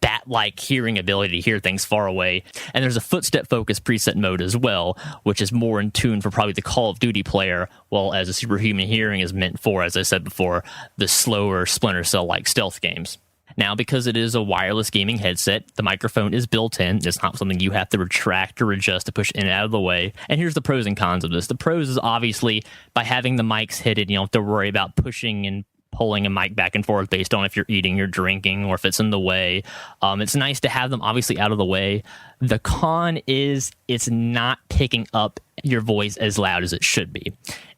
bat-like hearing ability to hear things far away. And there's a footstep-focused preset mode as well, which is more in tune for probably the Call of Duty player, while as a Superhuman Hearing is meant for, as I said before, the slower Splinter Cell-like stealth games. Now, because it is a wireless gaming headset, the microphone is built in. It's not something you have to retract or adjust to push in and out of the way. And here's the pros and cons of this. The pros is obviously by having the mics hidden, you don't have to worry about pushing and pulling a mic back and forth based on if you're eating or drinking or if it's in the way. It's nice to have them obviously out of the way. The con is it's not picking up your voice as loud as it should be.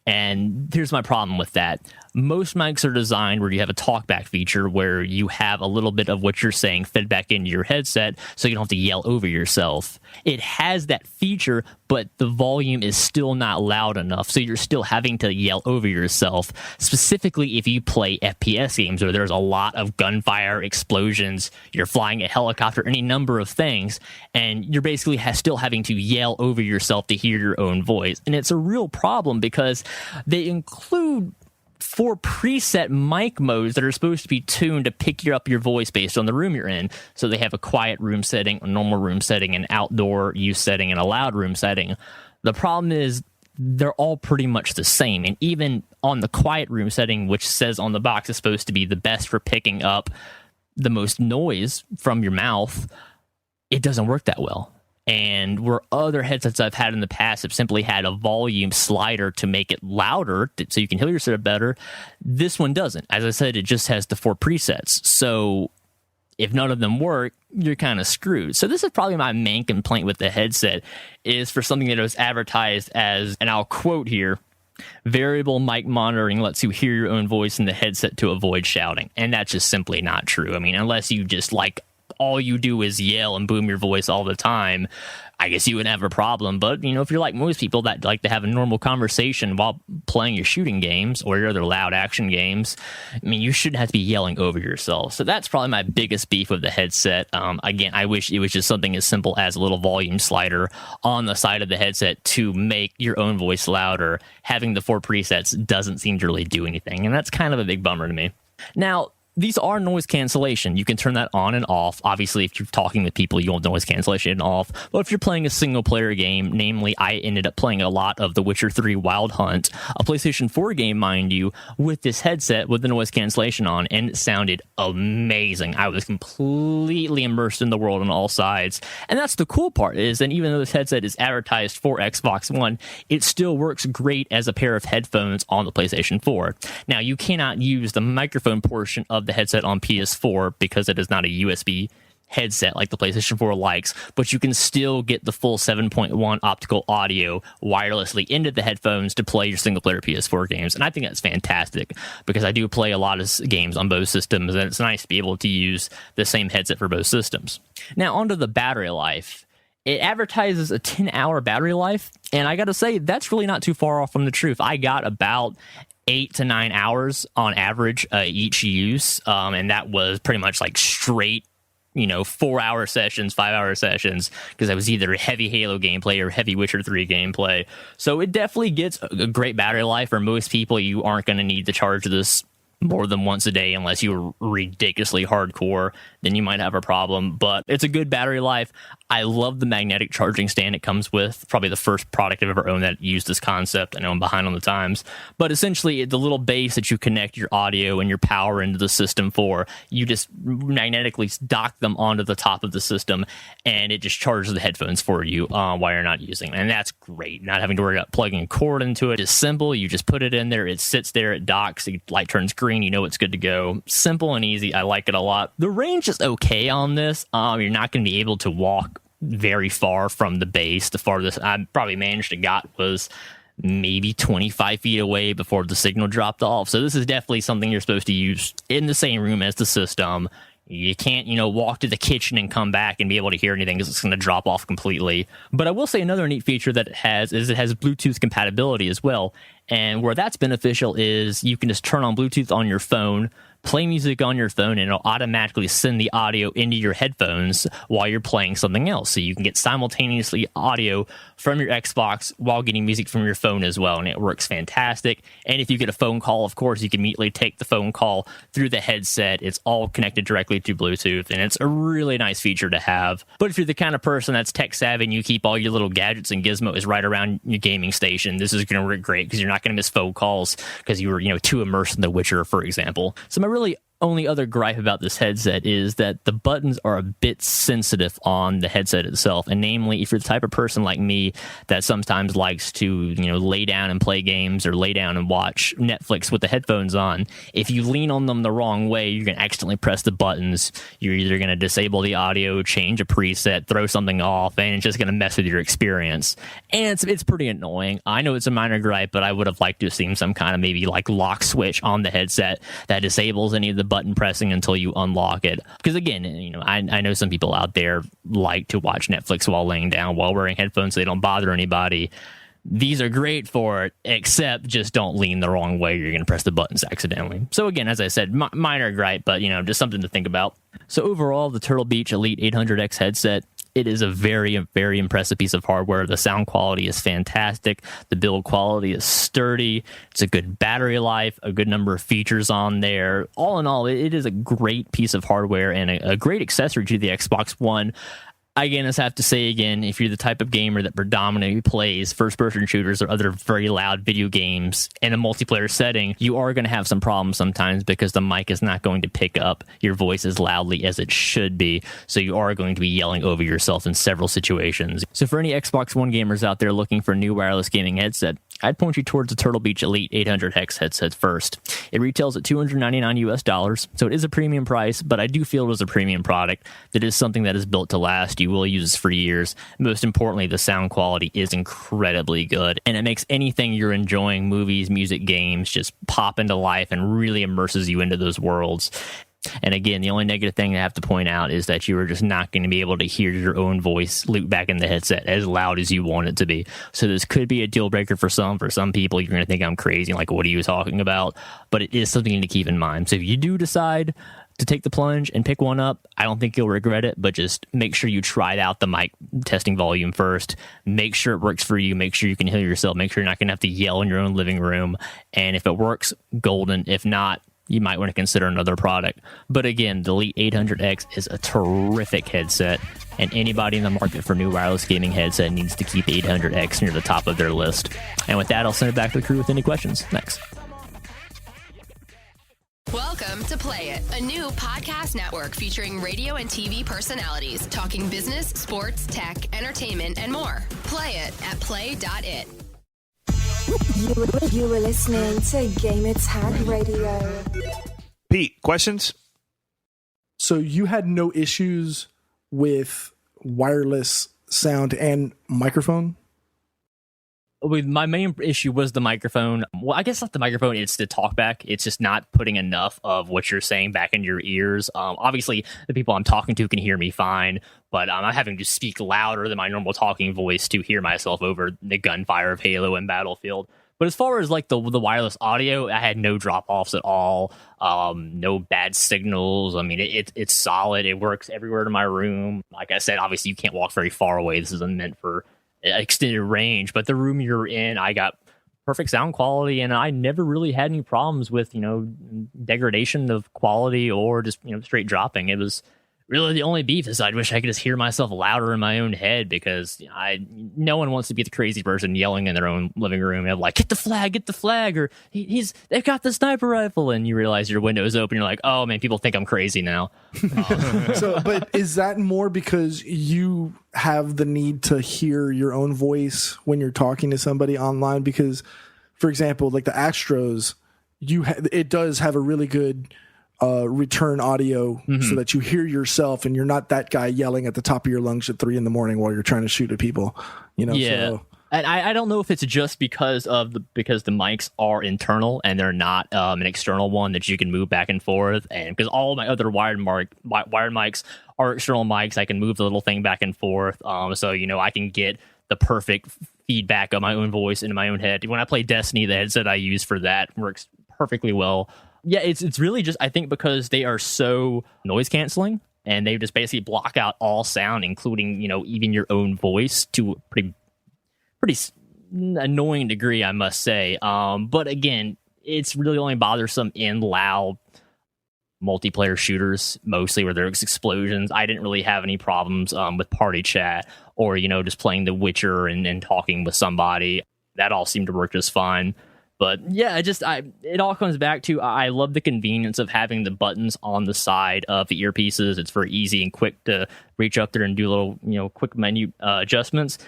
And here's my problem with that. Most mics are designed where you have a talkback feature where you have a little bit of what you're saying fed back into your headset so you don't have to yell over yourself. It has that feature, but the volume is still not loud enough, so you're still having to yell over yourself, specifically if you play FPS games where there's a lot of gunfire, explosions, you're flying a helicopter, any number of things, and you're basically still having to yell over yourself to hear your own voice. And it's a real problem because they include 4 preset mic modes that are supposed to be tuned to pick up your voice based on the room you're in. So they have a quiet room setting, a normal room setting, an outdoor use setting, and a loud room setting. The problem is they're all pretty much the same. And even on the quiet room setting, which says on the box is supposed to be the best for picking up the most noise from your mouth, it doesn't work that well. And where other headsets I've had in the past have simply had a volume slider to make it louder so you can hear yourself better, this one doesn't. As I said, it just has the 4 presets. So if none of them work, you're kind of screwed. So this is probably my main complaint with the headset, is for something that was advertised as, and I'll quote here, variable mic monitoring lets you hear your own voice in the headset to avoid shouting. And that's just simply not true. I mean, unless you just all you do is yell and boom your voice all the time, I guess you would have a problem. But, if you're like most people that like to have a normal conversation while playing your shooting games or your other loud action games, I mean, you shouldn't have to be yelling over yourself. So that's probably my biggest beef with the headset. Again, I wish it was just something as simple as a little volume slider on the side of the headset to make your own voice louder. Having the 4 presets doesn't seem to really do anything, and that's kind of a big bummer to me. Now, these are noise cancellation. You can turn that on and off. Obviously, if you're talking with people, you want noise cancellation off. But if you're playing a single-player game, namely, I ended up playing a lot of The Witcher 3 Wild Hunt, a PlayStation 4 game, mind you, with this headset with the noise cancellation on, and it sounded amazing. I was completely immersed in the world on all sides. And that's the cool part, is that even though this headset is advertised for Xbox One, it still works great as a pair of headphones on the PlayStation 4. Now, you cannot use the microphone portion of the headset on PS4 because it is not a USB headset like the PlayStation 4 likes, but you can still get the full 7.1 optical audio wirelessly into the headphones to play your single-player PS4 games. And I think that's fantastic because I do play a lot of games on both systems, and it's nice to be able to use the same headset for both systems. Now, onto the battery life. It advertises a 10-hour battery life, and I gotta say, that's really not too far off from the truth. I got about 8 to 9 hours on average each use, and that was pretty much like straight 4-hour sessions, 5-hour sessions, because I was either heavy Halo gameplay or heavy Witcher 3 gameplay. So it definitely gets a great battery life. For most people, you aren't going to need to charge this more than once a day unless you're ridiculously hardcore, then you might have a problem. But it's a good battery life. I love the magnetic charging stand it comes with. Probably the first product I've ever owned that used this concept. I know I'm behind on the times, but essentially the little base that you connect your audio and your power into the system for, you just magnetically dock them onto the top of the system, and it just charges the headphones for you while you're not using them. And that's great. Not having to worry about plugging a cord into it is simple. You just put it in there, it sits there, it docks, the light turns green, you know it's good to go. Simple and easy. I like it a lot. The range is okay on this. You're not going to be able to walk very far from the base. The farthest I probably managed to got was maybe 25 feet away before the signal dropped off. So this is definitely something you're supposed to use in the same room as the system. You can't, walk to the kitchen and come back and be able to hear anything because it's going to drop off completely. But I will say another neat feature that it has is it has Bluetooth compatibility as well. And where that's beneficial is you can just turn on Bluetooth on your phone, play music on your phone, and it'll automatically send the audio into your headphones while you're playing something else. So you can get simultaneously audio from your Xbox while getting music from your phone as well, and it works fantastic. And if you get a phone call, of course, you can immediately take the phone call through the headset. It's all connected directly to Bluetooth, and it's a really nice feature to have. But if you're the kind of person that's tech savvy and you keep all your little gadgets and gizmos right around your gaming station, this is going to work great because you're not going to miss phone calls because you were, too immersed in The Witcher, for example. So my really only other gripe about this headset is that the buttons are a bit sensitive on the headset itself. And namely, if you're the type of person like me that sometimes likes to, lay down and play games or lay down and watch Netflix with the headphones on, if you lean on them the wrong way, you're going to accidentally press the buttons. You're either going to disable the audio, change a preset, throw something off, and it's just going to mess with your experience. And it's pretty annoying. I know it's a minor gripe, but I would have liked to have seen some kind of maybe like lock switch on the headset that disables any of the button pressing until you unlock it. Because again, I know some people out there like to watch Netflix while laying down, while wearing headphones so they don't bother anybody. These are great for it, except just don't lean the wrong way. You're going to press the buttons accidentally. So again, as I said, minor gripe, but just something to think about. So overall, the Turtle Beach Elite 800X headset, it is a very, very impressive piece of hardware. The sound quality is fantastic. The build quality is sturdy. It's a good battery life, a good number of features on there. All in all, it is a great piece of hardware and a great accessory to the Xbox One. I just have to say again, if you're the type of gamer that predominantly plays first-person shooters or other very loud video games in a multiplayer setting, you are going to have some problems sometimes because the mic is not going to pick up your voice as loudly as it should be. So you are going to be yelling over yourself in several situations. So for any Xbox One gamers out there looking for a new wireless gaming headset, I'd point you towards the Turtle Beach Elite 800X headset first. It retails at $299, so it is a premium price, but I do feel it is a premium product that is something that is built to last. You will use this for years. Most importantly, the sound quality is incredibly good, and it makes anything you're enjoying, movies, music, games, just pop into life and really immerses you into those worlds. And again, the only negative thing I have to point out is that you are just not going to be able to hear your own voice loop back in the headset as loud as you want it to be. So this could be a deal breaker for some. For some people, you're going to think I'm crazy, like, what are you talking about? But it is something to keep in mind. So if you do decide to take the plunge and pick one up, I don't think you'll regret it, but just make sure you try out the mic testing volume first. Make sure it works for you. Make sure you can hear yourself. Make sure you're not going to have to yell in your own living room. And if it works, golden. If not, you might want to consider another product. But again, the Elite 800X is a terrific headset, and anybody in the market for new wireless gaming headset needs to keep 800X near the top of their list. And with that, I'll send it back to the crew with any questions. Thanks. Welcome to Play It, a new podcast network featuring radio and TV personalities talking business, sports, tech, entertainment, and more. Play it at play.it. You were listening to Gamer Tag Radio. Pete, questions? So you had no issues with wireless sound and microphone? My main issue was the microphone. Well, I guess not the microphone, it's the talkback. It's just not putting enough of what you're saying back into your ears. Obviously, the people I'm talking to can hear me fine, but I'm having to speak louder than my normal talking voice to hear myself over the gunfire of Halo and Battlefield. But as far as like the wireless audio, I had no drop-offs at all, no bad signals. I mean, it's solid. It works everywhere in my room. Like I said, obviously, you can't walk very far away. This isn't meant for extended range, but the room you're in, I got perfect sound quality, and I never really had any problems with degradation of quality or just straight dropping. It was really the only beef is I wish I could just hear myself louder in my own head, because no one wants to be the crazy person yelling in their own living room and like, get the flag, or they've got the sniper rifle, and you realize your window is open. You're like, oh man, people think I'm crazy now. But is that more because you have the need to hear your own voice when you're talking to somebody online? Because, for example, like the Astros, it does have a really good return audio, so that you hear yourself and you're not that guy yelling at the top of your lungs at 3 a.m. while you're trying to shoot at people. Yeah. So. And I don't know if it's just because the mics are internal and they're not an external one that you can move back and forth, and because all my other wired mics are external mics, I can move the little thing back and forth. So I can get the perfect feedback of my own voice into my own head. When I play Destiny, the headset I use for that works perfectly well. Yeah, it's really just, I think, because they are so noise canceling, and they just basically block out all sound, including, even your own voice, to a pretty annoying degree, I must say. But again, it's really only bothersome in loud multiplayer shooters, mostly where there's explosions. I didn't really have any problems with party chat or, just playing The Witcher and talking with somebody. That all seemed to work just fine. But yeah, it all comes back to I love the convenience of having the buttons on the side of the earpieces. It's very easy and quick to reach up there and do little, quick menu adjustments.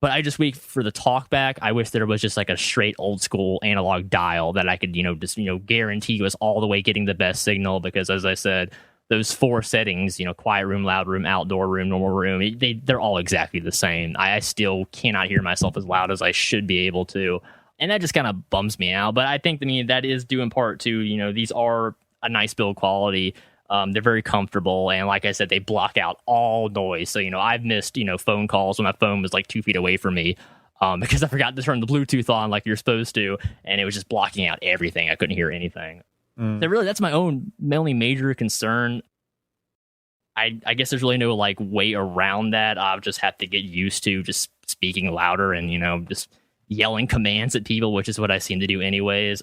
But I just wait for the talkback. I wish there was just like a straight old school analog dial that I could, guarantee was all the way getting the best signal. Because as I said, those 4 settings, quiet room, loud room, outdoor room, normal room, they're all exactly the same. I still cannot hear myself as loud as I should be able to. And that just kind of bums me out. But I think, that is due in part to, these are a nice build quality. They're very comfortable. And like I said, they block out all noise. So, I've missed, phone calls when my phone was like 2 feet away from me because I forgot to turn the Bluetooth on like you're supposed to. And it was just blocking out everything. I couldn't hear anything. So really, that's my only major concern. I guess there's really no like way around that. I'll just have to get used to just speaking louder and, just yelling commands at people, which is what I seem to do anyways.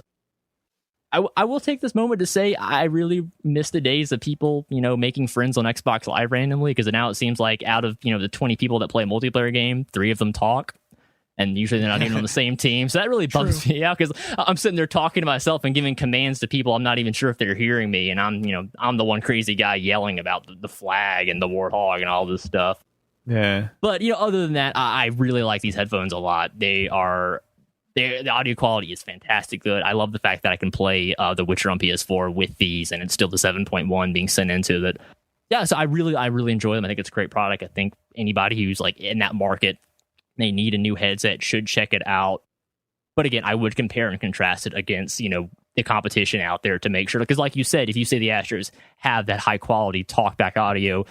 I will take this moment to say I really miss the days of people, making friends on Xbox Live randomly, because now it seems like out of, the 20 people that play a multiplayer game, 3 of them talk. And usually they're not even on the same team. So that really bums me out, because I'm sitting there talking to myself and giving commands to people I'm not even sure if they're hearing me. And I'm the one crazy guy yelling about the flag and the warthog and all this stuff. Yeah. But, other than that, I really like these headphones a lot. The audio quality is fantastic good. I love the fact that I can play The Witcher on PS4 with these, and it's still the 7.1 being sent into it. Yeah, so I really enjoy them. I think it's a great product. I think anybody who's like in that market, they need a new headset, should check it out. But again, I would compare and contrast it against, the competition out there to make sure. Because like you said, if you say the Astros have that high quality talkback audio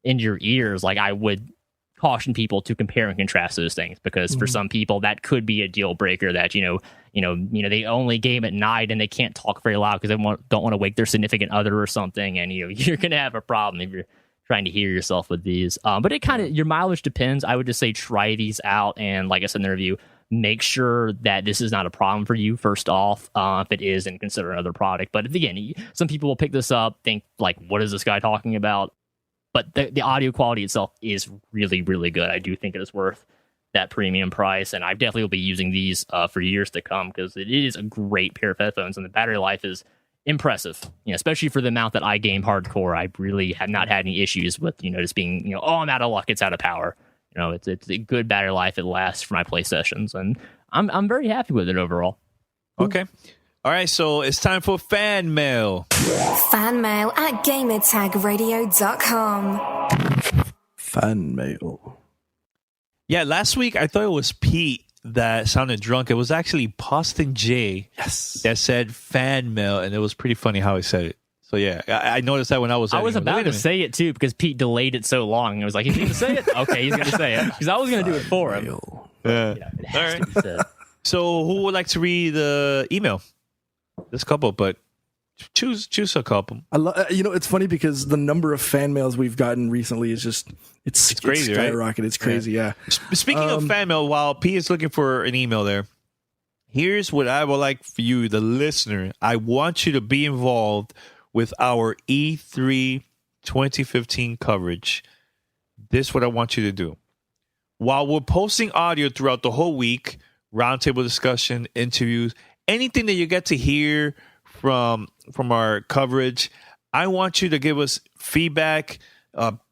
in your ears, like I would caution people to compare and contrast those things, because for some people that could be a deal breaker, that they only game at night and they can't talk very loud because they don't want to wake their significant other or something, and you're gonna have a problem if you're trying to hear yourself with these. But it kind of, your mileage depends. I would just say try these out, and like I said in the review, make sure that this is not a problem for you first off. If it is, and consider another product. But again, some people will pick this up, think like, what is this guy talking about? But the audio quality itself is really, really good. I do think it is worth that premium price, and I definitely will be using these for years to come, because it is a great pair of headphones, and the battery life is impressive. Especially for the amount that I game hardcore, I really have not had any issues with just being I'm out of luck, it's out of power. It's a good battery life. It lasts for my play sessions, and I'm very happy with it overall. Okay. All right, so it's time for fan mail. Fan mail at gamertagradio.com. Fan mail. Yeah, last week I thought it was Pete that sounded drunk. It was actually Poston J. Yes. That said fan mail, and it was pretty funny how he said it. So yeah, I noticed that when I was. I was about to say it too, because Pete delayed it so long. I was like, he's going to say it? Okay, he's going to say it, because I was going to do it for him. Yeah. It has to be said. So who would like to read the email? There's a couple, but choose a couple. It's funny because the number of fan mails we've gotten recently is just it's crazy, skyrocketed. right? It's crazy, yeah. Speaking of fan mail, while P is looking for an email there, here's what I would like for you, the listener. I want you to be involved with our E3 2015 coverage. This is what I want you to do. While we're posting audio throughout the whole week, roundtable discussion, interviews, anything that you get to hear from our coverage, I want you to give us feedback,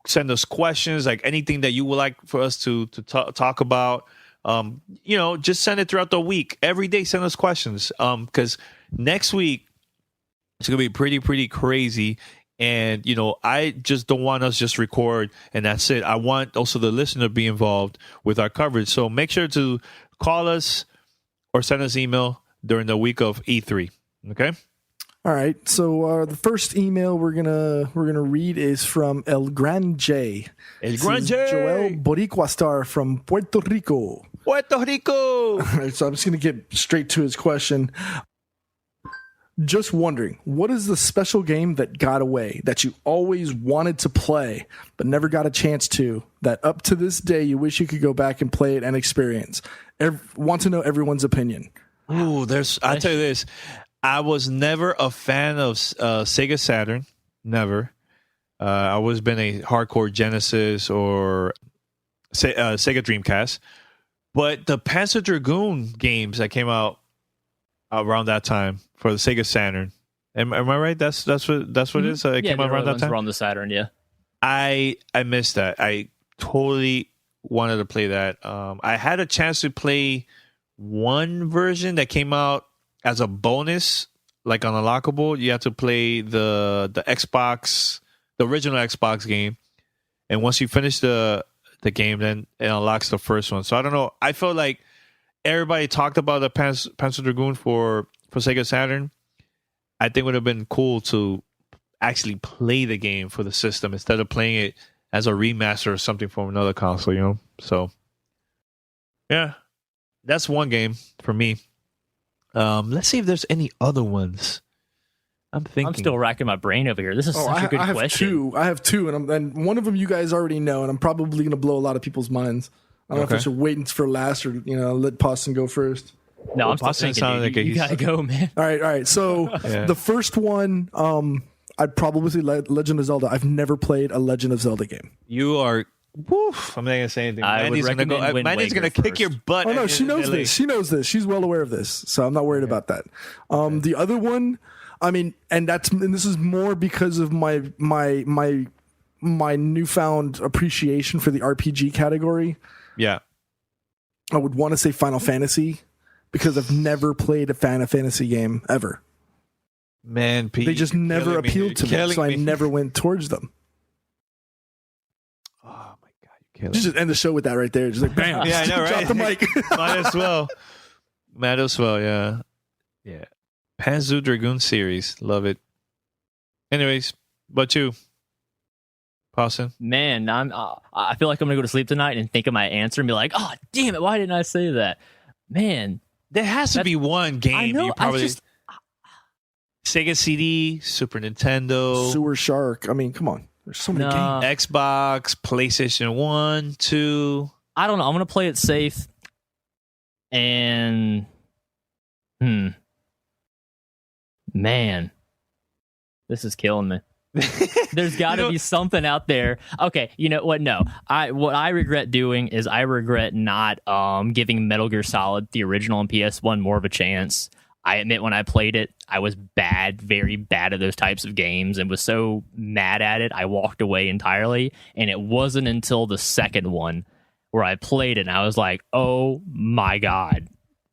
send us questions, like anything that you would like for us to talk about. Just send it throughout the week. Every day, send us questions. Because next week, it's going to be pretty crazy. And, I just don't want us just record and that's it. I want also the listener to be involved with our coverage. So make sure to call us or send us email during the week of E3. Okay? All right. So the first email we're gonna read is from El Gran J. El Gran J. Joel Boricua Star from Puerto Rico. Puerto Rico. All right, so I'm just gonna get straight to his question. Just wondering, what is the special game that got away that you always wanted to play but never got a chance to, that up to this day you wish you could go back and play it and experience? Want to know everyone's opinion. Ooh, I'll tell you this. I was never a fan of Sega Saturn. Never. I always been a hardcore Genesis or Sega Dreamcast. But the Panzer Dragoon games that came out around that time for the Sega Saturn. Am I right? That's what it is. It came out around that time. Were on the Saturn, yeah. I missed that. I totally wanted to play that. I had a chance to play one version that came out as a bonus, like on Unlockable. You have to play the Xbox, the original Xbox game, and once you finish the game, then it unlocks the first one. So I don't know. I felt like everybody talked about the Panzer Dragoon for Sega Saturn. I think it would have been cool to actually play the game for the system instead of playing it as a remaster or something from another console, you know? So, yeah, that's one game for me. Let's see if there's any other ones. I'm thinking. I'm still racking my brain over here. This is such a good question. I have two, and one of them you guys already know, and I'm probably going to blow a lot of people's minds. I don't know if I should wait for last or, let Poston go first. No, I'm still thinking, dude, you gotta go, man. All right. So the first one, I'd probably say Legend of Zelda. I've never played a Legend of Zelda game. You are. Woof, I'm not gonna say anything. Mandy's gonna kick your butt. Oh no, she knows this. She knows this. She's well aware of this, so I'm not worried about that. The other one, I mean, and this is more because of my newfound appreciation for the RPG category. Yeah, I would want to say Final Fantasy, because I've never played a Final Fantasy game ever. Man, Pete, they just never appealed to me, so I never went towards them. Oh my god, you're killing just end the show with that right there. Just like bam, yeah, I know, right? Drop the mic. Might as well, yeah. Panzer Dragoon series, love it. Anyways, but you, Poston? Man, I feel like I'm gonna go to sleep tonight and think of my answer and be like, oh damn it, why didn't I say that? Man, there has to be one game. I know. You probably Sega CD, Super Nintendo, Sewer Shark. I mean, come on. There's so many games. Xbox, PlayStation 1, 2. I don't know. I'm gonna play it safe. And man, this is killing me. There's got to be something out there. Okay, you know what? No, what I regret doing is I regret not giving Metal Gear Solid, the original on PS1, more of a chance. I admit when I played it, I was bad, very bad at those types of games, and was so mad at it, I walked away entirely. And it wasn't until the second one where I played it, and I was like, "Oh my god,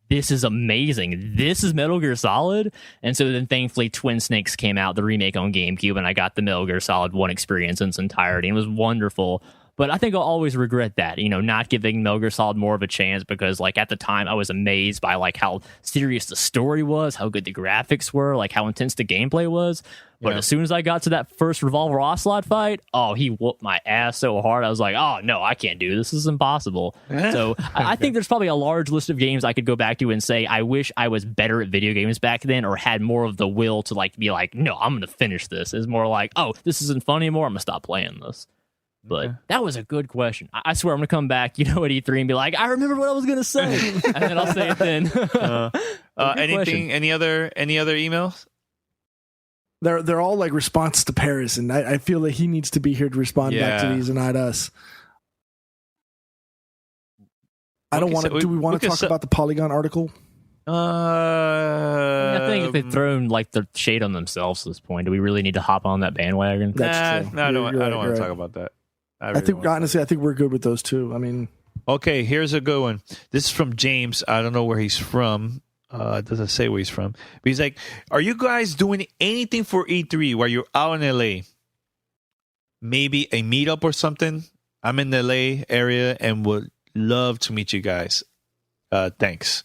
this is amazing! This is Metal Gear Solid." And so then, thankfully, Twin Snakes came out, the remake on GameCube, and I got the Metal Gear Solid 1 experience in its entirety, and it was wonderful. But I think I'll always regret that, not giving Metal Gear Solid more of a chance, because, like, at the time, I was amazed by, like, how serious the story was, how good the graphics were, like, how intense the gameplay was. But as soon as I got to that first Revolver Ocelot fight, he whooped my ass so hard, I was like, oh, no, I can't do this. This is impossible. So I think there's probably a large list of games I could go back to and say, I wish I was better at video games back then, or had more of the will to, like, be like, no, I'm going to finish this. It's more like, oh, this isn't fun anymore, I'm going to stop playing this. But that was a good question. I swear I'm going to come back, at E3 and be like, I remember what I was going to say. And then I'll say it then. Anything, any other emails? They're all like responses to Paris, and I feel that he needs to be here to respond back to these and not us. I don't want to. Do we want to talk about the Polygon article? I think if they've thrown like the shade on themselves at this point, do we really need to hop on that bandwagon? That's true. No, I don't want to talk about that. I think honestly, I think we're good with those two. I mean, okay, here's a good one. This is from James. I don't know where he's from. It doesn't say where he's from. But he's like, are you guys doing anything for E3 while you're out in LA? Maybe a meetup or something? I'm in the LA area and would love to meet you guys. Thanks.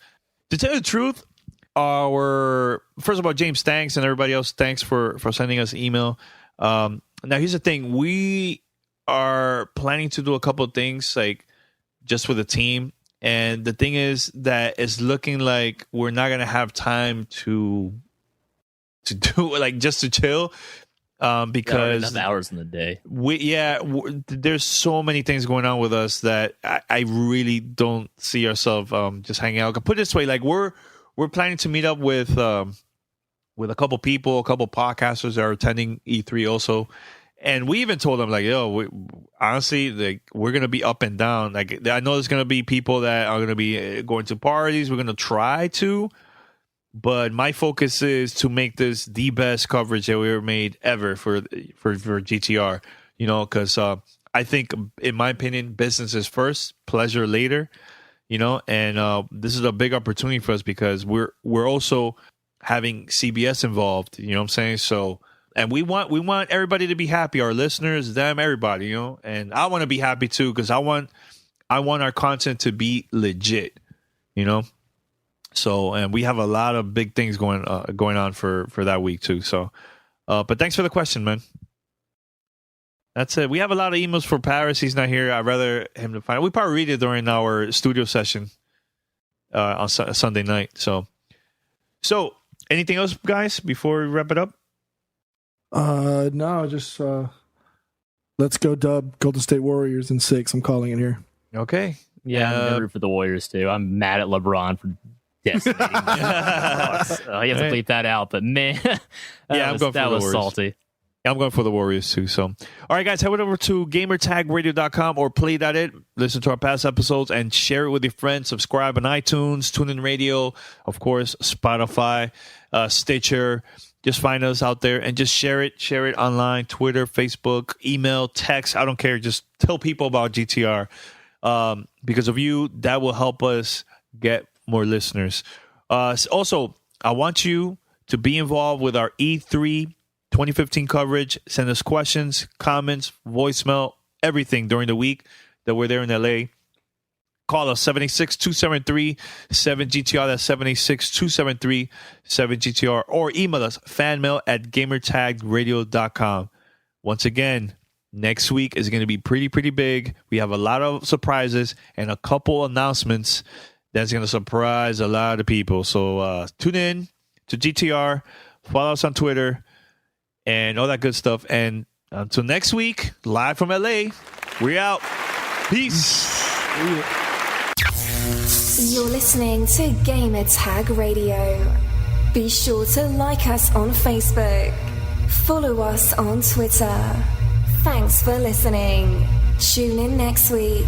To tell you the truth, first of all, James, thanks, and everybody else, thanks for sending us an email. Now, here's the thing. We are planning to do a couple of things, like just with the team. And the thing is that it's looking like we're not going to have time to do like just to chill. Because enough hours in the day. There's so many things going on with us that I really don't see ourselves just hanging out. Put it this way, like we're planning to meet up with a couple people, a couple podcasters that are attending E3 also, and we even told them like, yo, honestly, like we're gonna be up and down. Like I know there's gonna be people that are gonna be going to parties. We're gonna try to. But my focus is to make this the best coverage that we ever made ever for GTR. You know, because I think, in my opinion, business is first, pleasure later. You know, and this is a big opportunity for us because we're also having CBS involved. You know what I'm saying? So, and we want everybody to be happy, our listeners, them, everybody. You know, and I want to be happy too because I want our content to be legit. You know, so and we have a lot of big things going on for that week too. So, but thanks for the question, man. That's it. We have a lot of emails for Paris. He's not here. I'd rather him to find it. We probably read it during our studio session on Sunday night. So anything else, guys, before we wrap it up? No, just let's go dub Golden State Warriors in 6. I'm calling it here. Okay. Yeah, I'm gonna root for the Warriors too. I'm mad at LeBron for decimating the Bucks. You have to bleep that out, but man, I'm going for the Warriors. Salty. I'm going for the Warriors too. So, all right, guys, head over to gamertagradio.com or play.it. Listen to our past episodes and share it with your friends. Subscribe on iTunes, TuneIn Radio, of course, Spotify, Stitcher. Just find us out there and just share it. Share it online, Twitter, Facebook, email, text. I don't care. Just tell people about GTR. Because of you, that will help us get more listeners. Also, I want you to be involved with our E3 2015 coverage. Send us questions, comments, voicemail, everything during the week that we're there in LA. Call us 786-273-7GTR. That's 786-273-7GTR. Or email us fanmail@gamertagradio.com. Once again, next week is going to be pretty big. We have a lot of surprises and a couple announcements that's going to surprise a lot of people. So tune in to GTR. Follow us on Twitter. And all that good stuff. And until next week, live from LA, we're out. Peace. You're listening to Gamer Tag Radio. Be sure to like us on Facebook. Follow us on Twitter. Thanks for listening. Tune in next week.